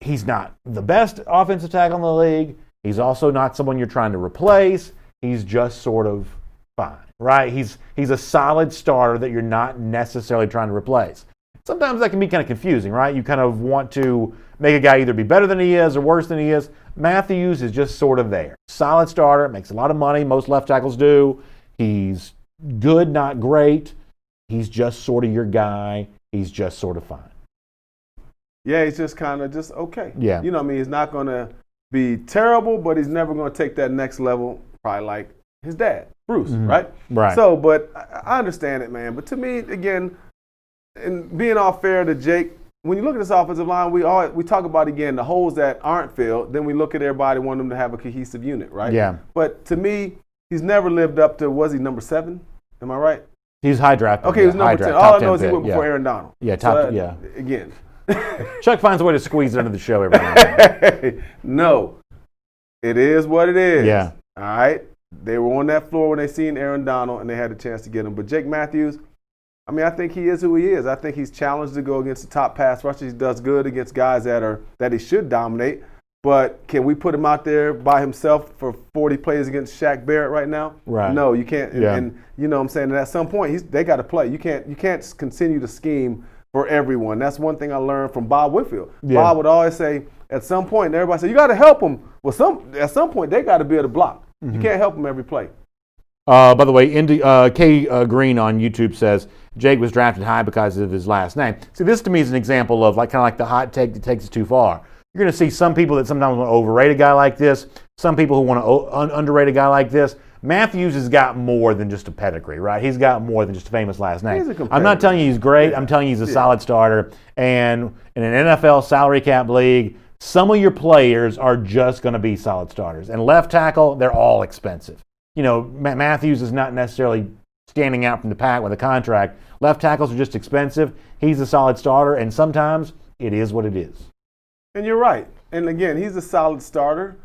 [SPEAKER 1] He's not the best offensive tackle in the league. He's also not someone you're trying to replace. He's just sort of fine, right? He's a solid starter that you're not necessarily trying to replace. Sometimes that can be kind of confusing, right? You kind of want to make a guy either be better than he is or worse than he is. Matthews is just sort of there. Solid starter, makes a lot of money. Most left tackles do. He's good, not great. He's just sort of your guy. He's just sort of fine.
[SPEAKER 3] Yeah, he's just kind of just okay.
[SPEAKER 1] Yeah.
[SPEAKER 3] You know what I mean? He's not going to be terrible, but he's never going to take that next level, probably like his dad, Bruce, right?
[SPEAKER 1] Right.
[SPEAKER 3] So, but I understand it, man. But to me, again, and being all fair to Jake, when you look at this offensive line, we talk about, again, the holes that aren't filled. Then we look at everybody, want them to have a cohesive unit, right?
[SPEAKER 1] Yeah.
[SPEAKER 3] But to me, he's never lived up to, was he number 7? Am I right?
[SPEAKER 1] He's high draft.
[SPEAKER 3] Okay, he was number 10. All I know is he went before Aaron Donald.
[SPEAKER 1] Yeah,
[SPEAKER 3] Again.
[SPEAKER 1] Chuck finds a way to squeeze it into the show every now and then.
[SPEAKER 3] No. It is what it is.
[SPEAKER 1] Yeah.
[SPEAKER 3] All right? They were on that floor when they seen Aaron Donald, and they had a chance to get him. But Jake Matthews, I mean, I think he is who he is. I think he's challenged to go against the top pass rushers. He does good against guys that he should dominate. But can we put him out there by himself for 40 plays against Shaq Barrett right now?
[SPEAKER 1] Right.
[SPEAKER 3] No, you can't.
[SPEAKER 1] Yeah.
[SPEAKER 3] And you know what I'm saying? And at some point, they got to play. You can't continue to scheme for everyone. That's one thing I learned from Bob Whitfield. Yeah. Bob would always say, at some point, everybody say, you got to help them. Well, at some point, they got to be able to block. Mm-hmm. You can't help them every play.
[SPEAKER 1] By the way, K Green on YouTube says Jake was drafted high because of his last name. See, this to me is an example of kind of like the hot take that takes it too far. You're going to see some people that sometimes want to overrate a guy like this, some people who want to underrate a guy like this. Matthews has got more than just a pedigree, right? He's got more than just a famous last name. I'm not telling you he's great. I'm telling you he's a solid starter. And in an NFL salary cap league, some of your players are just going to be solid starters. And left tackle, they're all expensive. You know, Matthews is not necessarily standing out from the pack with a contract. Left tackles are just expensive. He's a solid starter, and sometimes it is what it is.
[SPEAKER 3] And you're right. And again, he's a solid starter.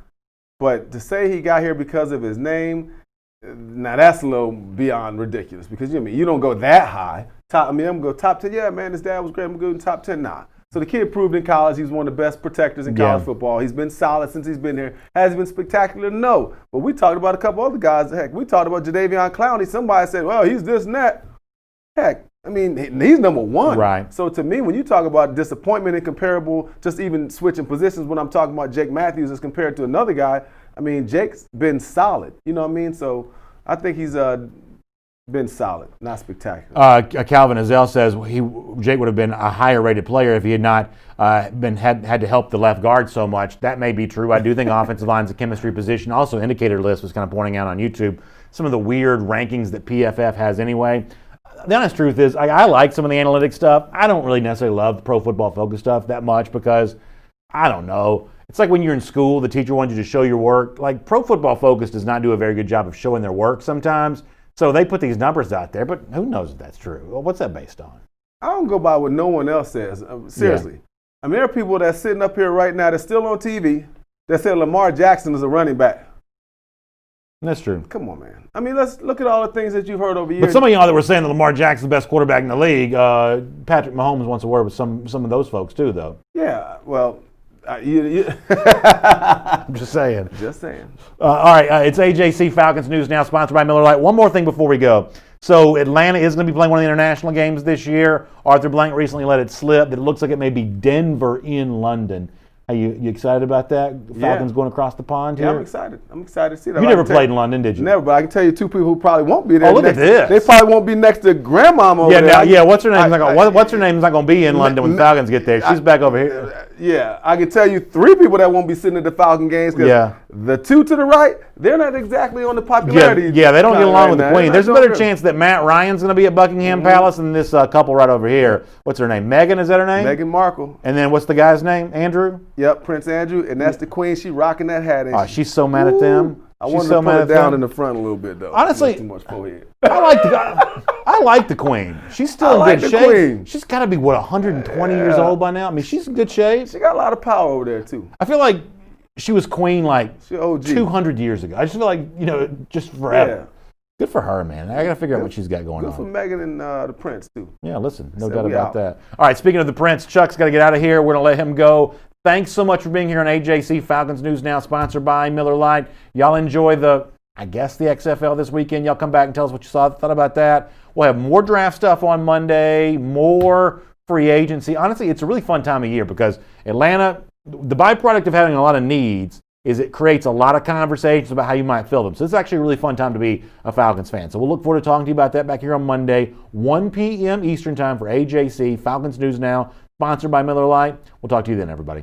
[SPEAKER 3] But to say he got here because of his name, now that's a little beyond ridiculous. Because you don't go that high. I'm going to go top 10. Yeah, man, his dad was great. I'm going to go in top 10. Nah. So the kid proved in college he's one of the best protectors in college football. He's been solid since he's been here. Has he been spectacular? No. But we talked about a couple other guys. Heck, we talked about Jadeveon Clowney. Somebody said, well, he's this and that. Heck, I mean, he's number one.
[SPEAKER 1] Right.
[SPEAKER 3] So to me, when you talk about disappointment and comparable, just even switching positions, when I'm talking about Jake Matthews as compared to another guy, I mean, Jake's been solid. You know what I mean? So I think he's been solid, not spectacular.
[SPEAKER 1] Calvin Azell says Jake would have been a higher rated player if he had not had to help the left guard so much. That may be true. I do think offensive line's a chemistry position. Also, indicator list was kind of pointing out on YouTube some of the weird rankings that PFF has anyway. the honest truth is, I like some of the analytic stuff. I don't really necessarily love the Pro Football Focus stuff that much because, I don't know. It's like when you're in school, the teacher wants you to show your work. Like, Pro Football Focus does not do a very good job of showing their work sometimes. So they put these numbers out there, but who knows if that's true? Well, what's that based on?
[SPEAKER 3] I don't go by what no one else says. Seriously. I mean, there are people that's sitting up here right now that's still on TV that said Lamar Jackson is a running back.
[SPEAKER 1] That's true.
[SPEAKER 3] Come on, man. I mean, let's look at all the things that you've heard over years.
[SPEAKER 1] But some of y'all that were saying that Lamar Jackson's the best quarterback in the league, Patrick Mahomes wants to work with some of those folks too, though.
[SPEAKER 3] Yeah, well,
[SPEAKER 1] I'm just saying.
[SPEAKER 3] Just saying.
[SPEAKER 1] All right, it's AJC Falcons News Now, sponsored by Miller Lite. One more thing before we go. So Atlanta is going to be playing one of the international games this year. Arthur Blank recently let it slip that it looks like it may be Denver in London. Are you excited about that? Falcons going across the pond here?
[SPEAKER 3] Yeah, I'm excited. I'm excited to see that.
[SPEAKER 1] You never played in London, did you?
[SPEAKER 3] Never, but I can tell you two people who probably won't be there.
[SPEAKER 1] Oh, look at this.
[SPEAKER 3] They probably won't be next to grandmama over there.
[SPEAKER 1] Yeah, what's her name? What's her name's not going to be in London when the Falcons get there. She's back over here.
[SPEAKER 3] Yeah, I can tell you three people that won't be sitting at the Falcon games because the two to the right, they're not exactly on the popularity.
[SPEAKER 1] Yeah, they don't get along with the Queen. There's a better
[SPEAKER 3] good.
[SPEAKER 1] chance that Matt Ryan's going to be at Buckingham Palace than this couple right over here. What's her name? Meghan, is that her name?
[SPEAKER 3] Meghan Markle.
[SPEAKER 1] And then what's the guy's name? Andrew?
[SPEAKER 3] Yep, Prince Andrew, and that's the Queen. She rocking that hat.
[SPEAKER 1] Oh, she's so mad at them.
[SPEAKER 3] I wanted to put it down in the front a little bit, though.
[SPEAKER 1] Honestly,
[SPEAKER 3] too much forehead.
[SPEAKER 1] I like the Queen. She's still in good shape.
[SPEAKER 3] Queen.
[SPEAKER 1] She's got to be, 120 years old by now? I mean, she's in good shape.
[SPEAKER 3] She got a lot of power over there, too.
[SPEAKER 1] I feel like she was Queen
[SPEAKER 3] she OG.
[SPEAKER 1] 200 years ago. I just feel like, just forever.
[SPEAKER 3] Yeah.
[SPEAKER 1] Good for her, man. I got to figure out what she's got going on.
[SPEAKER 3] Good for Meghan and the Prince, too.
[SPEAKER 1] Yeah, listen, no doubt about that. All right, speaking of the Prince, Chuck's got to get out of here. We're going to let him go. Thanks so much for being here on AJC Falcons News Now, sponsored by Miller Lite. Y'all enjoy the XFL this weekend. Y'all come back and tell us what you thought about that. We'll have more draft stuff on Monday, more free agency. Honestly, it's a really fun time of year because Atlanta, the byproduct of having a lot of needs is it creates a lot of conversations about how you might fill them. So it's actually a really fun time to be a Falcons fan. So we'll look forward to talking to you about that back here on Monday, 1 p.m. Eastern time for AJC Falcons News Now, sponsored by Miller Lite. We'll talk to you then, everybody.